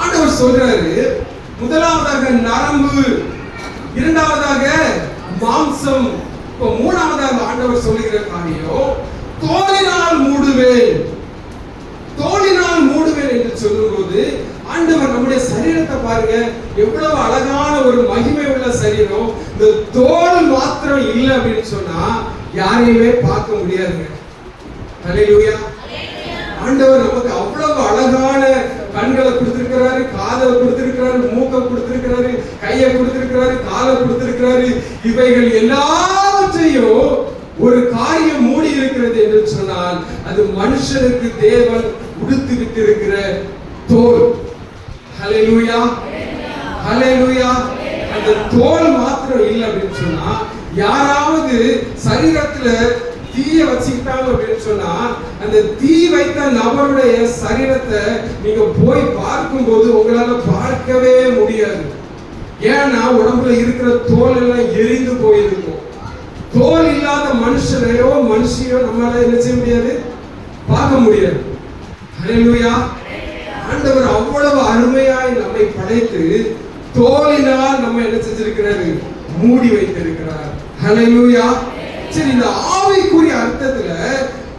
ஆண்டவர் சொல்றாரு, முதலாவதாக நரம்பு, இரண்டாவதாக மாம்சம், இப்போ மூணாவதாக ஆண்டவர் சொல்லுகிற காரியம் தோலினால் மூடுவேன். தோலினால் மூடுவேன் என்று சொல்லும்போது ஆண்டவர் நம்முடைய சரீரத்தை பாருங்க, எவ்வளவு அழகான ஒரு மகிமை உள்ள சரீரம். இந்த தோல் மாத்திரம் இல்லை அப்படின்னு சொன்னா யாரையுமே பார்க்க முடியாதுங்க. ஹல்லேலூயா. ஆண்டவர் நமக்கு அவ்வளவு அழகான கண்களை கொடுத்திருக்கிறாரு, காதை கொடுத்திருக்கிறாரு, மூக்கை கொடுத்திருக்கிறாரு, கையை கொடுத்திருக்கிறாரு, காலை கொடுத்திருக்கிறாரு. இவைகள் எல்லாவற்றையும் ஒரு காரியம் மூடி இருக்கிறது என்று சொன்னால் அது மனுஷனுக்கு தேவன் உடுத்தி விட்டிருக்கிற தோல். ஹல்லேலூயா, ஹல்லேலூயா. அந்த தோல் மாத்திரம் இல்லை அப்படின்னு சொன்னா, யாராவது சரீரத்துல தீய வச்சுக்கிட்டாங்க அப்படின்னு சொன்னா, அந்த தீ வைத்த நபருடைய சரீரத்தை நீங்க போய் பார்க்கும்போது உங்களால பார்க்கவே முடியாது. ஏன்னா உடம்புல இருக்கிற தோல் எல்லாம் எரிந்து போயிருக்கும். தோல் இல்லாத மனுஷனையோ மனுஷியோ நம்மளால என்ன செய்ய முடியாது, பார்க்க முடியாது. ஹல்லேலூயா. ஆண்டவர் அவ்வளவு அருமையாய் நம்மை படைத்து தோலினால் நம்ம என்ன செஞ்சிருக்கிறாரு, மூடி வைத்திருக்கிறார். ஹல்லேலூயா. சரி, இந்த ஆவிக்குரிய அர்த்தத்துல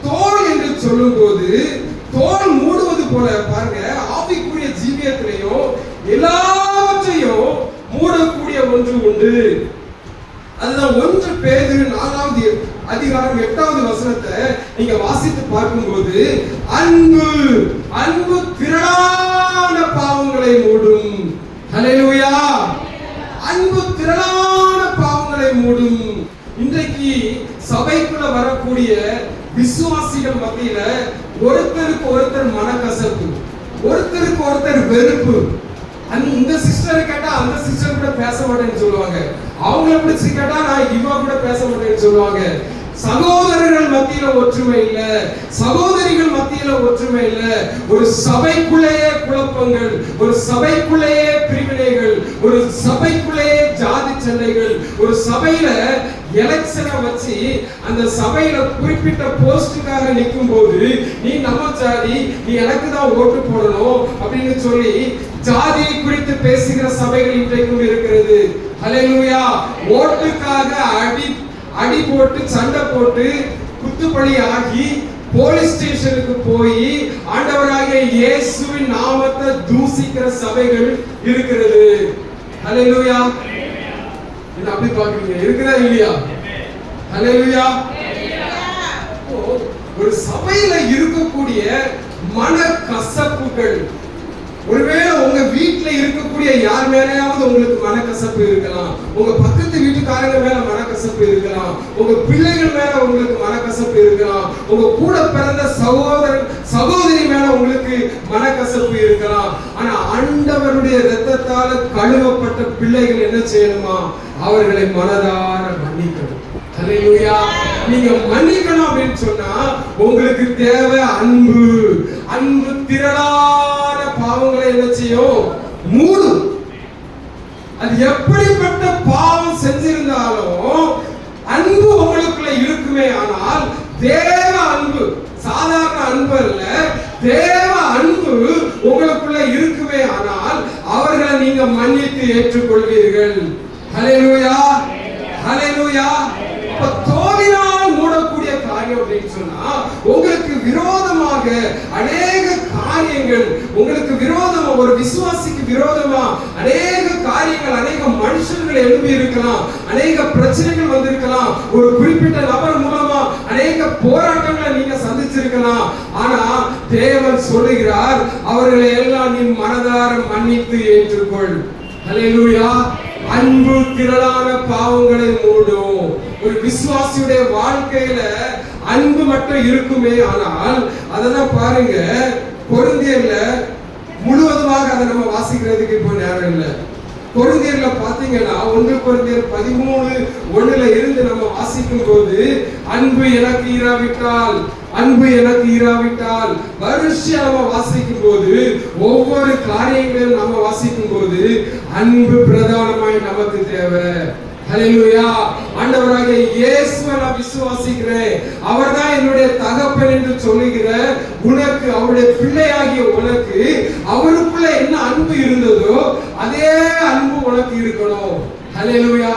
தோல் என்று சொல்லும் போது தோல் மூடுவது போல பாருங்க, ஆவிக்குரிய ஜீவியத்திலையும் எல்லாவற்றையும் மூடக்கூடிய ஒன்று உண்டு. அதுதான் 1 பேதுரு 4வது அதிகாரம் 8வது வசனத்தை நீங்க வாசித்து பார்க்கும்போது, அன்பு அன்பு திரளான பாவங்களை மூடும். ஹல்லேலூயா. அன்பு திரளான பாவங்களை மூடும். இன்றைக்கு சபைக்குள்ள வரக்கூடிய விசுவாசிகள் மத்தியில ஒருத்தருக்கு ஒருத்தர் மனக்கசப்பு, ஒருத்தருக்கு ஒருத்தர் வெறுப்பு. இந்த சிஸ்டர் கேட்டா அந்த சிஸ்டர் கூட பேச மாட்டேன்னு சொல்லுவாங்க, அவங்கள பிடிச்சி கேட்டா நான் இவ கூட பேச மாட்டேன்னு சொல்லுவாங்க. சகோதரர்கள் மத்தியில ஒற்றுமை இல்ல, சகோதரிகள் மத்தியில ஒற்றுமை இல்ல. ஒரு சபைக்குள்ளேயே குழப்பங்கள், ஒரு சபைக்குள்ளேயே பிரிவினைகள், ஒரு சபைக்குள்ளேயே ஜாதி சண்டைகள். ஒரு சபையில எலெக்ஷனை வச்சு அந்த சபையில குறிப்பிட்ட போஸ்டுக்காக நிற்கும் போது, நீ நம்ம ஜாதி, நீ எனக்கு தான் ஓட்டு போடணும் அப்படின்னு சொல்லி ஜாதியை குறித்து பேசுகிற சபைகள் இன்றைக்கும் இருக்கிறது. ஹல்லேலூயா. ஓட்டுக்காக அடி போட்டு சண்டை போட்டு குத்துப்படி ஆகி போலீஸ் ஸ்டேஷனுக்கு போய் ஆண்டவராகிய இயேசுவின் நாமத்தை தூசிக்கிற சபைகள் இருக்கிறது. ஹல்லேலூயா. இது அப்படி பாக்குறீங்க, இருக்குதா இல்லையா? ஹல்லேலூயா. ஒரு சபையில இருக்கக்கூடிய மன கசப்புகள், ஒருவேளை உங்க வீட்டுல இருக்கக்கூடிய யார் மேலேயாவது உங்களுக்கு மனக்கசப்பு இருக்கலாம், உங்க பக்கத்து வீட்டுக்காரங்க மேல மனக்கசப்பு இருக்கலாம், உங்க பிள்ளைகள் மேல உங்களுக்கு மனக்கசப்பு இருக்கலாம், உங்க கூட பிறந்த சகோதரி மேல உங்களுக்கு மனக்கசப்பு இருக்கலாம். ஆனா ஆண்டவருடைய இரத்தத்தால கழுவப்பட்ட பிள்ளைகள் என்ன செய்யணுமா, அவர்களை மனதார மன்னிக்கணும். ஹல்லேலூயா. நீங்க மன்னிக்கணும் அப்படின்னு சொன்னா உங்களுக்கு தேவை அன்பு. அன்பு திரளான பாவங்களை என்ன செய்யும், மூடும். அது எப்படிப்பட்ட பாவம் செஞ்சிருந்தாலும் அன்பு உங்களுக்குள்ள இருக்குமே. ஆனால் தேவ அன்பு, சாதாரண அன்பு அல்ல, தேவ அன்பு உங்களுக்குள்ள இருக்குமே. ஆனால் அவர்களை நீங்க மன்னித்து ஏற்றுக்கொள்வீர்கள். ஹல்லேலூயா, ஹல்லேலூயா. தோலினால் மூடக்கூடிய காரியம் அப்படின்னு சொன்னா, உங்களுக்கு விரோதமாக அநேக காரியங்கள், உங்களுக்கு விரோதமா, ஒரு விசுவாசிக்கு விரோதமா அநேக காரியங்கள், அநேக மனுஷர்கள் எழுப்பி இருக்கலாம், அநேக பிரச்சனைகள் வந்திருக்கலாம், ஒரு குறிப்பிட்ட நபர் மூலமா அநேக போராட்டங்களை நீங்க சந்திச்சிருக்கலாம். ஆனா தேவன் சொல்லுகிறார், அவர்களை எல்லாம் நீ மனதார மன்னித்து ஏற்றுக்கொள். ஹல்லேலூயா. அன்பு திரளான பாவங்களை மூடும். ஒரு விசுவாசியுடைய வாழ்க்கையில அன்பு மட்டும் இருக்குமே. ஆனால் அதெல்லாம் பாருங்க, கொரிந்தியர்ல முழுவதுமாக அதை நம்ம வாசிக்கிறதுக்கு இப்போ நேரம் இல்லை. கொரிந்தியர்ல பாத்தீங்கன்னா 1 கொரிந்தியர் 13:1 இருந்து நம்ம வாசிக்கும் போது, அன்பு எனக்கு இராவிட்டால், அன்பு எனக்கு இராவிட்டால் வரிசையா நம்ம வாசிக்கும் போது, ஒவ்வொரு காரியங்களையும் நம்ம வாசிக்கும் போது அன்பு பிரதானமாய் நமக்கு தேவை. ஹல்லேலூயா. ஆண்டவராகிய இயேசுவை நான் விசுவாசிக்கிறேன், அவர்தான் என்னுடைய தகப்பன் என்று சொல்லுகிற உனக்கு, அவருடைய பிள்ளையாகிய உனக்கு அவருக்குள்ள என்ன அன்பு இருந்ததோ அதே அன்பு உனக்கு இருக்கணும். ஹல்லேலூயா.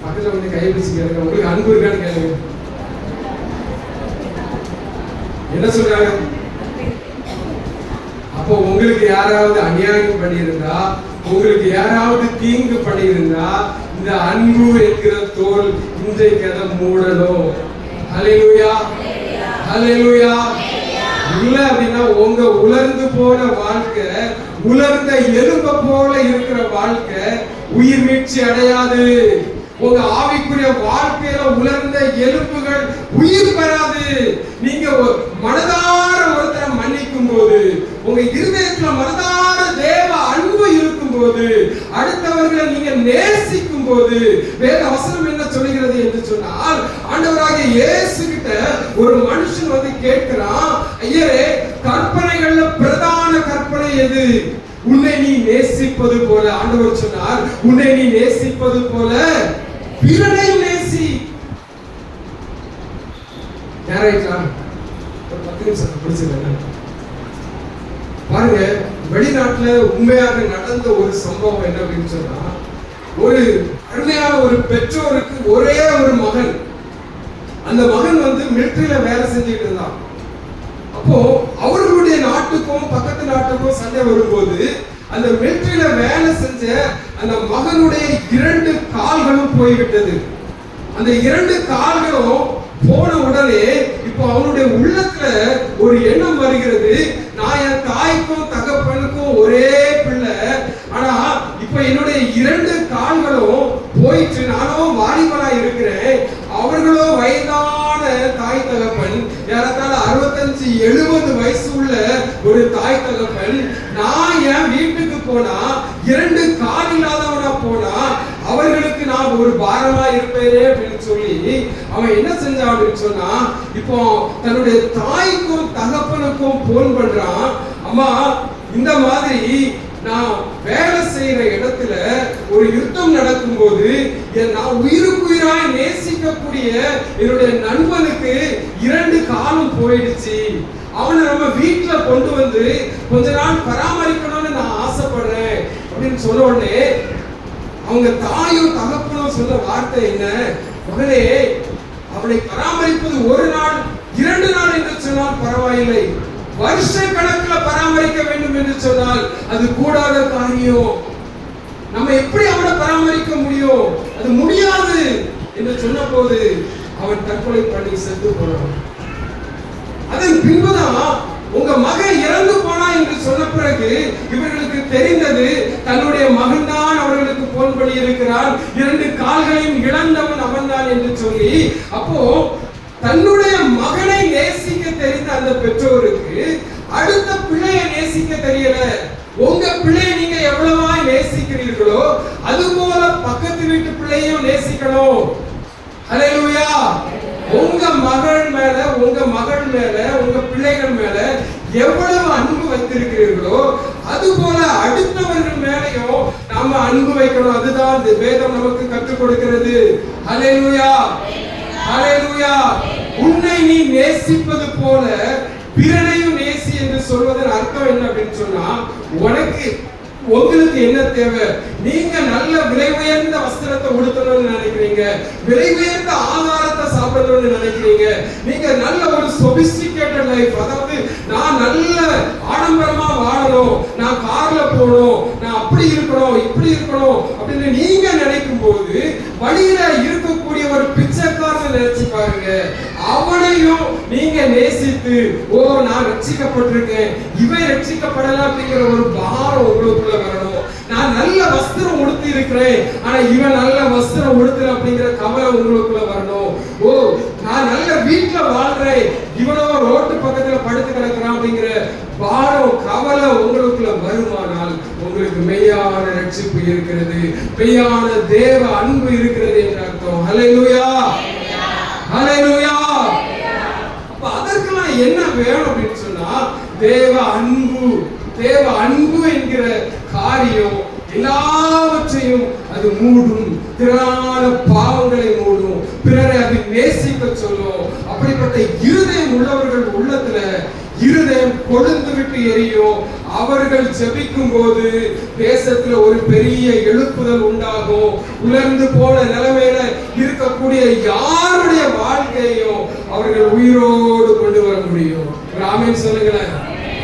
பக்கத்துல வந்து கை பிடிச்சு கேளுங்க, உங்களுக்கு அன்பு இருக்கான்னு கேளுங்க. என்ன சொல்றாங்க? அப்போ உங்களுக்கு யாராவது அநியாயம் பண்ணியிருந்தா, உங்களுக்கு யாராவது தீங்கு பண்ணியிருந்தா, இந்த அன்பு என்கிற தோல் இன்றைக்கு அதை மூடணும். ஹல்லேலூயா, ஹல்லேலூயா. இல்ல அப்படின்னா உங்க உலர்ந்து போன வாழ்க்கை, உலர்ந்த எலும்பை போல இருக்கிற வாழ்க்கை உயிர் மீட்சி அடையாது. உங்க ஆவிக்குரிய வாழ்க்கையில உலர்ந்த எலும்புகள் உயிர் பெறாது. நீங்க மனதார ஒருத்தரை மன்னிக்கும் போது, உங்க இருதயத்துல மனதார தேவ அன்பு இருக்கும்போது, அடுத்தவர்களை நீங்க நேசிக்கும் போது, வேத வசனம் என்ன சொல்கிறது என்று சொன்னால், ஆண்டவராகிய இயேசு கிட்ட ஒரு மனுஷன் வந்து கேட்கிறான், ஐயரே, கற்பனைகள்ல பிரதான கற்பனை எது? உன்னை நீ நேசிப்பது போல. ஆண்டவர் சொன்னார், உன்னை நீ நேசிப்பது போல பிறனையும் நேசி. யாரைக்கலாம் ஒரு 10 நிமிஷம் பிடிச்சிருக்கேன் பாருங்க. வெளிநாட்டுல உண்மையாக நடந்த ஒரு சம்பவம் என்ன அப்படின்னு சொன்னா, ஒரு அருமையான ஒரு பெற்றோருக்கு ஒரே ஒரு மகன். அந்த மகன் வந்து மிலிட்டரியில வேலை செஞ்சுட்டு இருந்தான். அப்போ அவர்களுடைய நாட்டுக்கும் பக்கத்து நாட்டுக்கும் சண்டை வரும்போது, அந்த மிலிட்டரியில வேலை செஞ்ச அந்த மகனுடைய 2 கால்களும் போய்விட்டது. அந்த 2 கால்களும் போன உடனே இப்போ அவனுடைய உள்ளத்துல ஒரு எண்ணம் வருகிறது, நான் என் தாய்க்கும் தகப்பனுக்கும் ஒரே பிள்ளை, ஆனா இப்ப என்னுடைய 2 கால்களும் போயிட்டு நானும் வாலிபனா இருக்கிறேன், அவர்களோ வயதான தாய் தகப்பன், ஏறத்தாழ 65-70 வயசு உள்ள ஒரு தாய் தகப்பன். நான் என் வீட்டுக்கு போனா 2 கால் இல்லாதவனா போனா அவர்களுக்கு நான் ஒரு பாரமா இருப்பேனே அப்படின்னு சொல்லி அவன் என்ன செஞ்சான் அப்படின்னு சொன்னா, இப்போ தன்னுடைய தாய்க்கும் தகப்பனுக்கும் போன் பண்றான், அம்மா இந்த மாதிரி நான் வேலை செய்யற இடத்துல ஒரு யுத்தம் நடக்கும் போது நான் உயிருக்குயிராய் நேசிக்கக்கூடிய என்னுடைய நண்பனுக்கு 2 காலும் போயிடுச்சு, அவனை நம்ம வீட்டுல கொண்டு வந்து கொஞ்ச நாள் பராமரிக்கணும்னு நான் ஆசைப்படுறேன் அப்படின்னு சொன்ன உடனே அவங்க தாயும் தகப்பனும் சொன்ன வார்த்தை என்ன, மகனே, அவனை பராமரிப்பது 1 நாள் 2 நாள் என்று சொன்னால் பரவாயில்லை, வருஷ கணக்கில் பராமரிக்க வேண்டும் என்று சொன்னால் அது கூடாத காரியம், நம்ம எப்படி அவனை பராமரிக்க முடியும், அது முடியாது என்று சொன்ன போது அவன் தற்கொலை பண்ணி செத்து போனான். அதன் பின்புதான் உங்க மகன் இறந்து போனா என்று சொன்ன பிறகு இவர்களுக்கு தெரிந்தது, தன்னுடைய மகன் தான் அவர்களுக்கு போன் பண்ணி இருக்கிறான், 2 கால்களையும் இழந்தவன் அவன் தான் என்று சொல்லி. அப்போ தன்னுடைய மகனை நேசிக்க தெரிந்த அந்த பெற்றோருக்கு அடுத்த பிள்ளையை நேசிக்க தெரியல. உங்க பிள்ளையை நீங்க எவ்வளவாய் நேசிக்கிறீர்களோ அதுபோல பக்கத்து வீட்டு பிள்ளையும் நேசிக்கணும். ஹல்லேலூயா. உங்க மகள் மேல, உங்க மகள் மேல, உங்க பிள்ளைகள் மேல எவ்வளவு அன்பு வைத்திருக்கிறீர்களோ அதுபோல அடுத்தவர்கள் மேலையும் நாம அன்பு வைக்கணும். அதுதான் வேதம் நமக்கு கற்றுக் கொடுக்கிறது. ஹல்லேலூயா, ஹல்லேலூயா. உன்னை நீ நேசிப்பது போல பிறனையும் நேசி என்று சொல்வதன் அர்த்தம் என்ன அப்படின்னு சொன்னா, உங்களுக்கு என்ன தேவை? நீங்க நல்ல விலை உயர்ந்த வஸ்திரத்தை உடுத்தணும்னு நினைக்கிறீங்க, விலை உயர்ந்த ஆகாரத்தை சாப்பிடணும்னு நினைக்கிறீங்க, நீங்க நல்ல ஒரு சொபிஸ்டிகேட்டட் லைஃப், அதாவது நான் நல்ல ஆடம்பரமா வாழணும், நான் கார்ல போகணும், நான் அப்படி இருக்கணும் இப்படி இருக்கணும் அப்படின்னு நீங்க நினைக்கும் போது வழியில இருக்கக்கூடிய ஒரு பிச்சைக்காரன் நினைச்சு பாருங்க, அவனையும் நீங்க நேசித்து, ஓ நான் ரட்சிக்கப்பட்டிருக்கேன், இவன் ரட்சிக்கப்படல அப்படிங்கிற ஒரு பாரம் உங்களுக்குள்ள வரணும். நான் நல்ல வஸ்திரம் உடுத்தி இருக்கிறேன், ஆனா இவன் நல்ல வஸ்திரம் உடுத்துற அப்படிங்கிற கவலை உங்களுக்குள்ள வரணும். ஓ நான் நல்ல வீட்டுல வாழ்றேன், இவனோ ரோட்டு பக்கத்துல படுத்து கிடக்கிறான் அப்படிங்கிற பாரம் கவலை உங்களுக்குள்ள வருமானால் உங்களுக்கு மெய்யான ரட்சிப்பு இருக்கிறது, மெய்யான தேவ அன்பு இருக்கிறது என்று அர்த்தம். ஹல்லேலூயா, ஹல்லேலூயா. அப்ப அதற்கெல்லாம் என்ன வேணும் அப்படின்னு சொன்னா, தேவ அன்பு. தேவ அன்பு என்கிற காரியம் எல்லாவற்றையும் அது மூடும், திரளான பாவங்களை மூடும், பிறரை அது நேசிக்க சொல்லும். அப்படிப்பட்ட இருதயம் உள்ளவர்கள் உள்ளத்துல இருதயம் கொழுந்து விட்டு எரியும். அவர்கள் ஜெபிக்கும் போது தேசத்துல ஒரு பெரிய எழுப்புதல் உண்டாகும். உலர்ந்து போன நிலைமையில இருக்கக்கூடிய யாருடைய வாழ்க்கையும் அவர்கள் உயிரோடு கொண்டு வர முடியும். ஆமென் சொல்லுங்களேன்.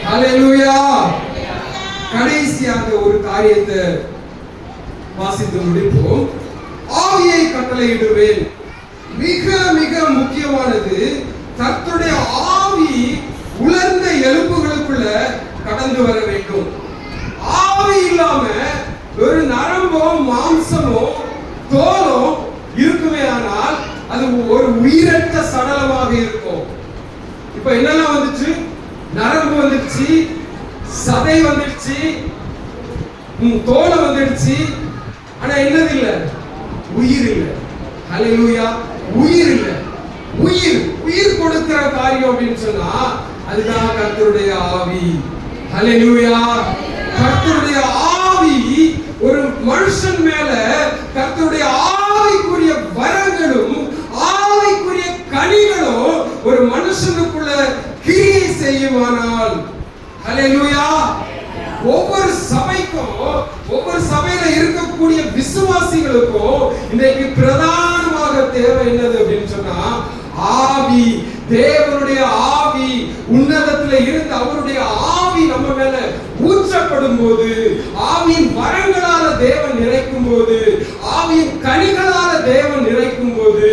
ஹல்லேலூயா. கடைசியாக ஒரு காரியத்தை வாசித்து முடிப்போம். ஆவியை கட்டளையிடுவேன். மிக மிக முக்கியமானது, கர்த்தருடைய ஆவி உலர்ந்த எலும்புகளுக்குள்ள கடந்து வர வேண்டும். ஆவி இல்லாம ஒரு நரம்போ மாம்சமோ தோலோ இருக்குமே ஆனால் அது ஒரு உயிரற்ற சடலமாக இருக்கும். இப்ப என்னெல்லாம் வந்துச்சு? நரம்பு வந்துச்சு, சதை வந்துடுச்சு, தோலை வந்துடுச்சு, ஆனா என்னது இல்ல? உயிர் இல்ல. ஹல்லேலூயா. உயிர் இல்ல. உயிர் கொடுக்கிற காரியம் அப்படின்னு சொன்னா அதுதான் கர்த்தருடைய ஆவி. ஹல்லேலூயா. கர்த்தருடைய ஆவி ஒரு மனுஷன் மேல கர்த்தருடைய ஆவிக்குரிய வரங்களும் ஆவிக்குரிய கனிகளும் ஒரு மனுஷனுக்குள்ள கிரியை செய்யுமானால், ஹல்லேலூயா, ஒவ்வொரு சபைக்கும் ஒவ்வொரு சபையில இருக்கக்கூடிய விசுவாசிகளுக்கும் இன்றைக்கு பிரதானமாக தேவை என்னது அப்படின்னு சொன்னா ஆவி. தேவனுடைய ஆவி உன்னதத்துல இருந்து அவருடைய ஆவி நம்ம மேல ஊற்றப்படும் போது, ஆவியின் வரங்களால தேவன் நிறைக்கும் போது, ஆவியின் கனிகளால தேவன் நிறைக்கும் போது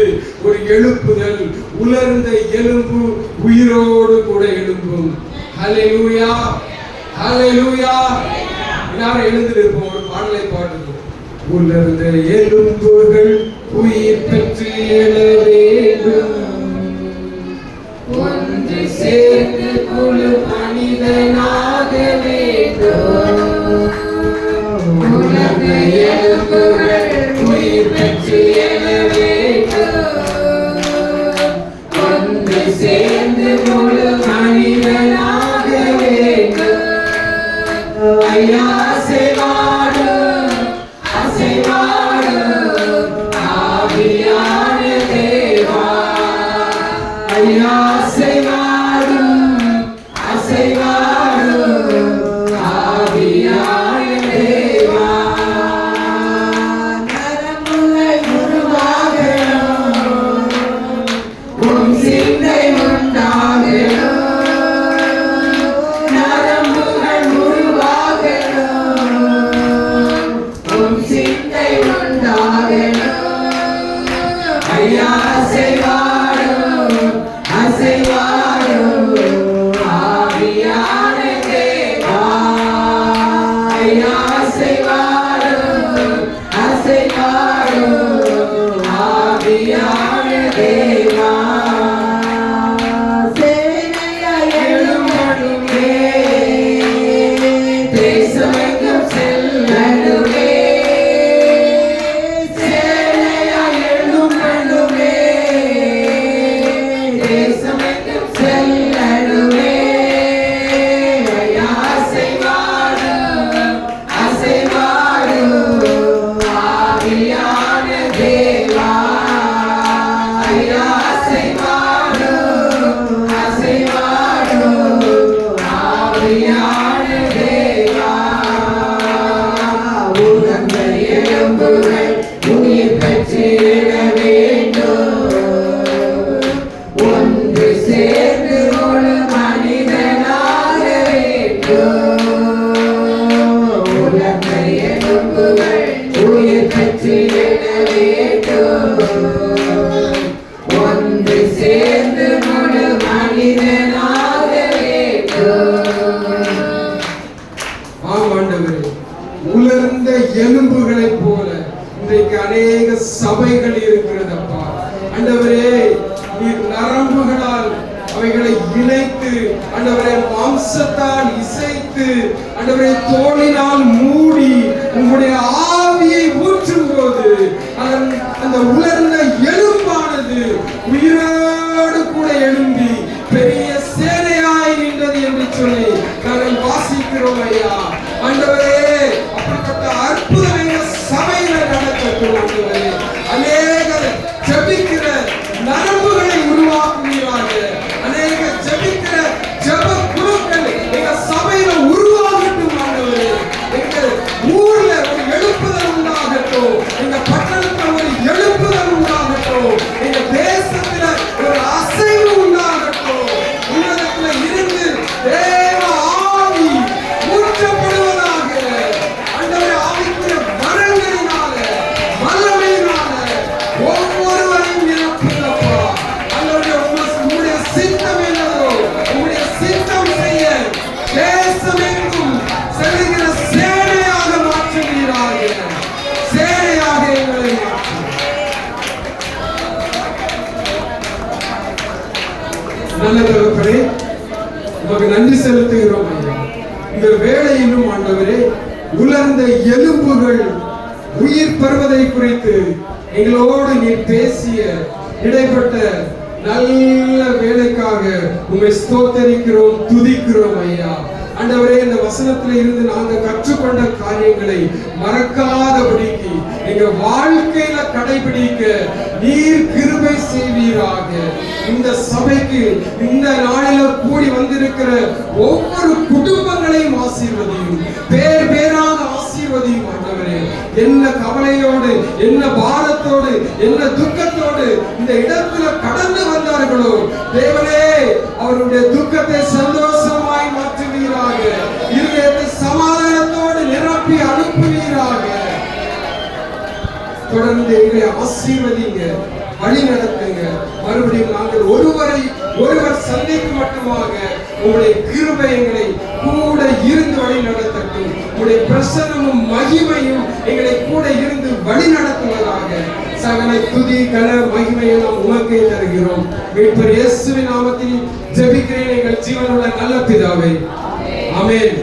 ஒரு எழுப்புதல், உலர்ந்த எலும்பு உயிரோடு கூட எழும்பும். ஹல்லேலூயா. ஹல்லேலூயா. எல்லாரும் எழுந்து நிற்போம், ஒரு பாடலை பாடுவோம். உலர்ந்த எலும்புகள் உயிர் பெற்று எழ வேண்டும், ஒன்று சேர்ந்து குழு மனிதனாக வேண்டும். உலர்ந்த எலும்புகள் உயிர் பெற்று எழ வேண்டும், ஒன்று சேர்ந்து குழு மனிதனாக வேண்டும். ஐயா அசைவாடும் அசைவாடும் ஆவியான தேவா, ஐயா அசைவாடும் அசைவாடும் ஆவியான தேவா. நரம்புகள் உருவாகணும், உன் சிந்தை உண்டாகணும். ஐயா அசைவாடும் அசைவாடும் ஆவியான தேவா, ஐயா அசைவாடும் அசைவாடும் ஆவியான தேவா. சேனையா எழும்படுமே, தேசமெங்கும் செல்லடுமே. உயிர் பெற்று எழ வேண்டும், ஒன்று சேர்ந்து ஒரு மனிதனாக வேண்டும். உலர்ந்த எலும்புகள் உயிர் பெற்று எழ வேண்டும், ஒன்று சேர்ந்து ஒரு மனிதனாக வேண்டும். ஆமாண்டவரே, உலர்ந்த எலும்புகளை போல இன்றைக்கு அநேக சபைகள் இருக்கிறதப்பா. ஆண்டவரே, நீர் நரம்புகளால் அவைகளை இணைத்து, ஆண்டவரே மாம்சத்தால் இசைத்து, ஆண்டவரே தோளினால் மூடி உங்களுடைய ஆவியை ஊற்றும் போது அந்த உலர்ந்த எலும்பானது உயிரோடு கூட எழும்பி பெரிய சேனையாய் நின்றது என்று சொல்லி நாங்கள் வாசிக்கிறோம் ஐயா. ஆண்டவரே, அப்படிப்பட்ட அற்புதம் எங்க சபையில நடக்கட்டும். ஆண்டவரே, அநேக ஜெபிக்கிற நரம்புகளை உருவாக்குவீராக. அநேக ஜெபிக்கிற ஜெப குழுக்கள் எங்க சபையில உருவாகட்டும். ஆண்டவரே, எங்க ஊர்ல ஒரு எழுப்புதல் உண்டாகட்டும், எங்க பட்டணத்துல ஒரு எழுப்புதல் உண்டாகட்டும், எங்க தேசத்துல ஒரு அசைவு உண்டாகட்டும். உலகத்துல இருந்து தேவ ஆவி ஊற்றப்படுவதாக. ஆண்டவரே, ஆவிக்குரிய வரங்களினால வல்லமையினால ஒவ்வொருவரையும் நிரப்புங்கப்பா. ஆண்டவரே, உங்களுடைய சித்தம் என்னதோ உங்களுடைய சித்தம் செய்ய தேசமெங்கும் செல்லுகிற சேனையாக மாற்றுவீராக. சேனையாக எங்களை மாற்றும். நல்ல தகப்பனே, உமக்கு நன்றி செலுத்துகிறோம் ஐயா. இந்த வேளையிலும் ஆண்டவரே உலர்ந்த எலும்புகள் உயிர் பெறுவதை குறித்து எங்களோடு நீர் பேசிய இடைப்பட்ட நல்ல வேலைக்காக உம்மை ஸ்தோத்தரிக்கிறோம், துதிக்கிறோம் ஐயா. ஆண்டவரே, இந்த வசனத்துல இருந்து நாங்க கற்றுக்கொண்ட காரியங்களை மறக்காதபடிக்கு எங்க வாழ்க்கையில கடைபிடிக்க நீர் கிருபை செய்வீராக. இந்த சபைக்கு இந்த நாளில கூடி வந்திருக்கிற ஒவ்வொரு குடும்பங்களையும் ஆசீர்வதியும், பேர் பேராக ஆசீர்வதியும் ஆண்டவரே. என்ன கவலையோடு, என்ன பாரத்தோடு, என்ன துக்கத்தோடு இந்த இடத்துல கடந்து வந்தார்களோ தேவனே, அவருடைய துக்கத்தை சந்தோஷமாய் மாற்றுவீராக, இருதயத்தை சமாதானத்தோடு நிரப்பி அனுப்புவீராக. தொடர்ந்து எங்களை ஆசீர்வதிங்க, வழி நடத்துங்க. மறுபடியும் நாங்கள் ஒருவர் சந்திக்கும் மட்டுமாக உங்களுடைய கிருபை எங்களை கூட இருந்து வழி நடத்தட்டும். உங்களுடைய பிரசன்னமும் மகிமையும் எங்களை கூட இருந்து வழி நடத்துவதாக. சகல துதி கன மகிமையை நாம் உமக்கே தருகிறோம். மீட்பர் இயேசுவின் நாமத்தில் ஜெபிக்கிறேன் எங்கள் ஜீவனுள்ள நல்ல பிதாவே, ஆமென்.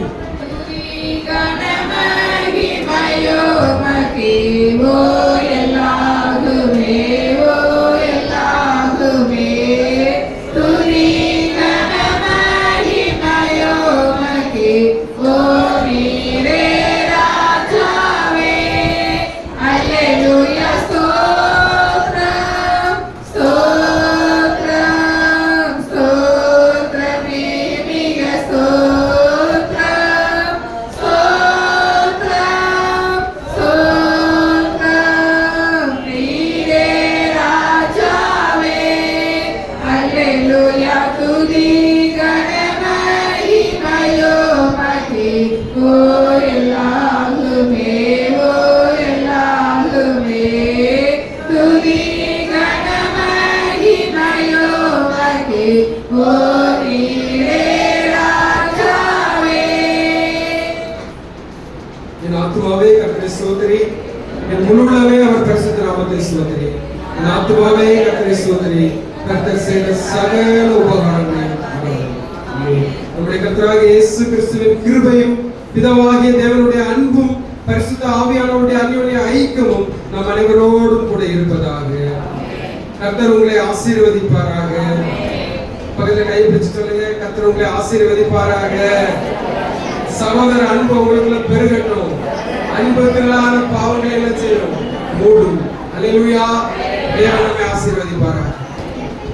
என் ஆத்துமாவே கர்த்தரை ஸ்தோத்திரி, என் முழுவதுமே அவர் பரிசுத்த நாமத்தை ஸ்தோத்திரி. என் ஆத்துமாவே கர்த்தரை ஸ்தோத்திரி, கர்த்தர் செய்த சகல உபகாரங்களை. நம்முடைய கர்த்தராகிய இயேசு கிறிஸ்துவின் கிருபையும் பிதாவாகிய தேவனுடைய அன்பும் பரிசுத்த ஆவியானவருடைய அன்யோன்ய ஐக்கியமும் நம் அனைவரோடும் கூட இருப்பதாக. கர்த்தர் உங்களை ஆசீர்வதிப்பாராக. பக்கத்துல கை பிடிச்சு சொல்லுங்க, கர்த்தர் உங்களை ஆசீர்வதிப்பாராக. சகோதர அன்பு உங்களுக்குள்ள பெருகட்டும். அன்புக்குள்ளான பாவங்களை என்ன செய்யும்? மூடும். அல்லேலூயா. தேவன் நம்மை ஆசீர்வதிப்பாராக.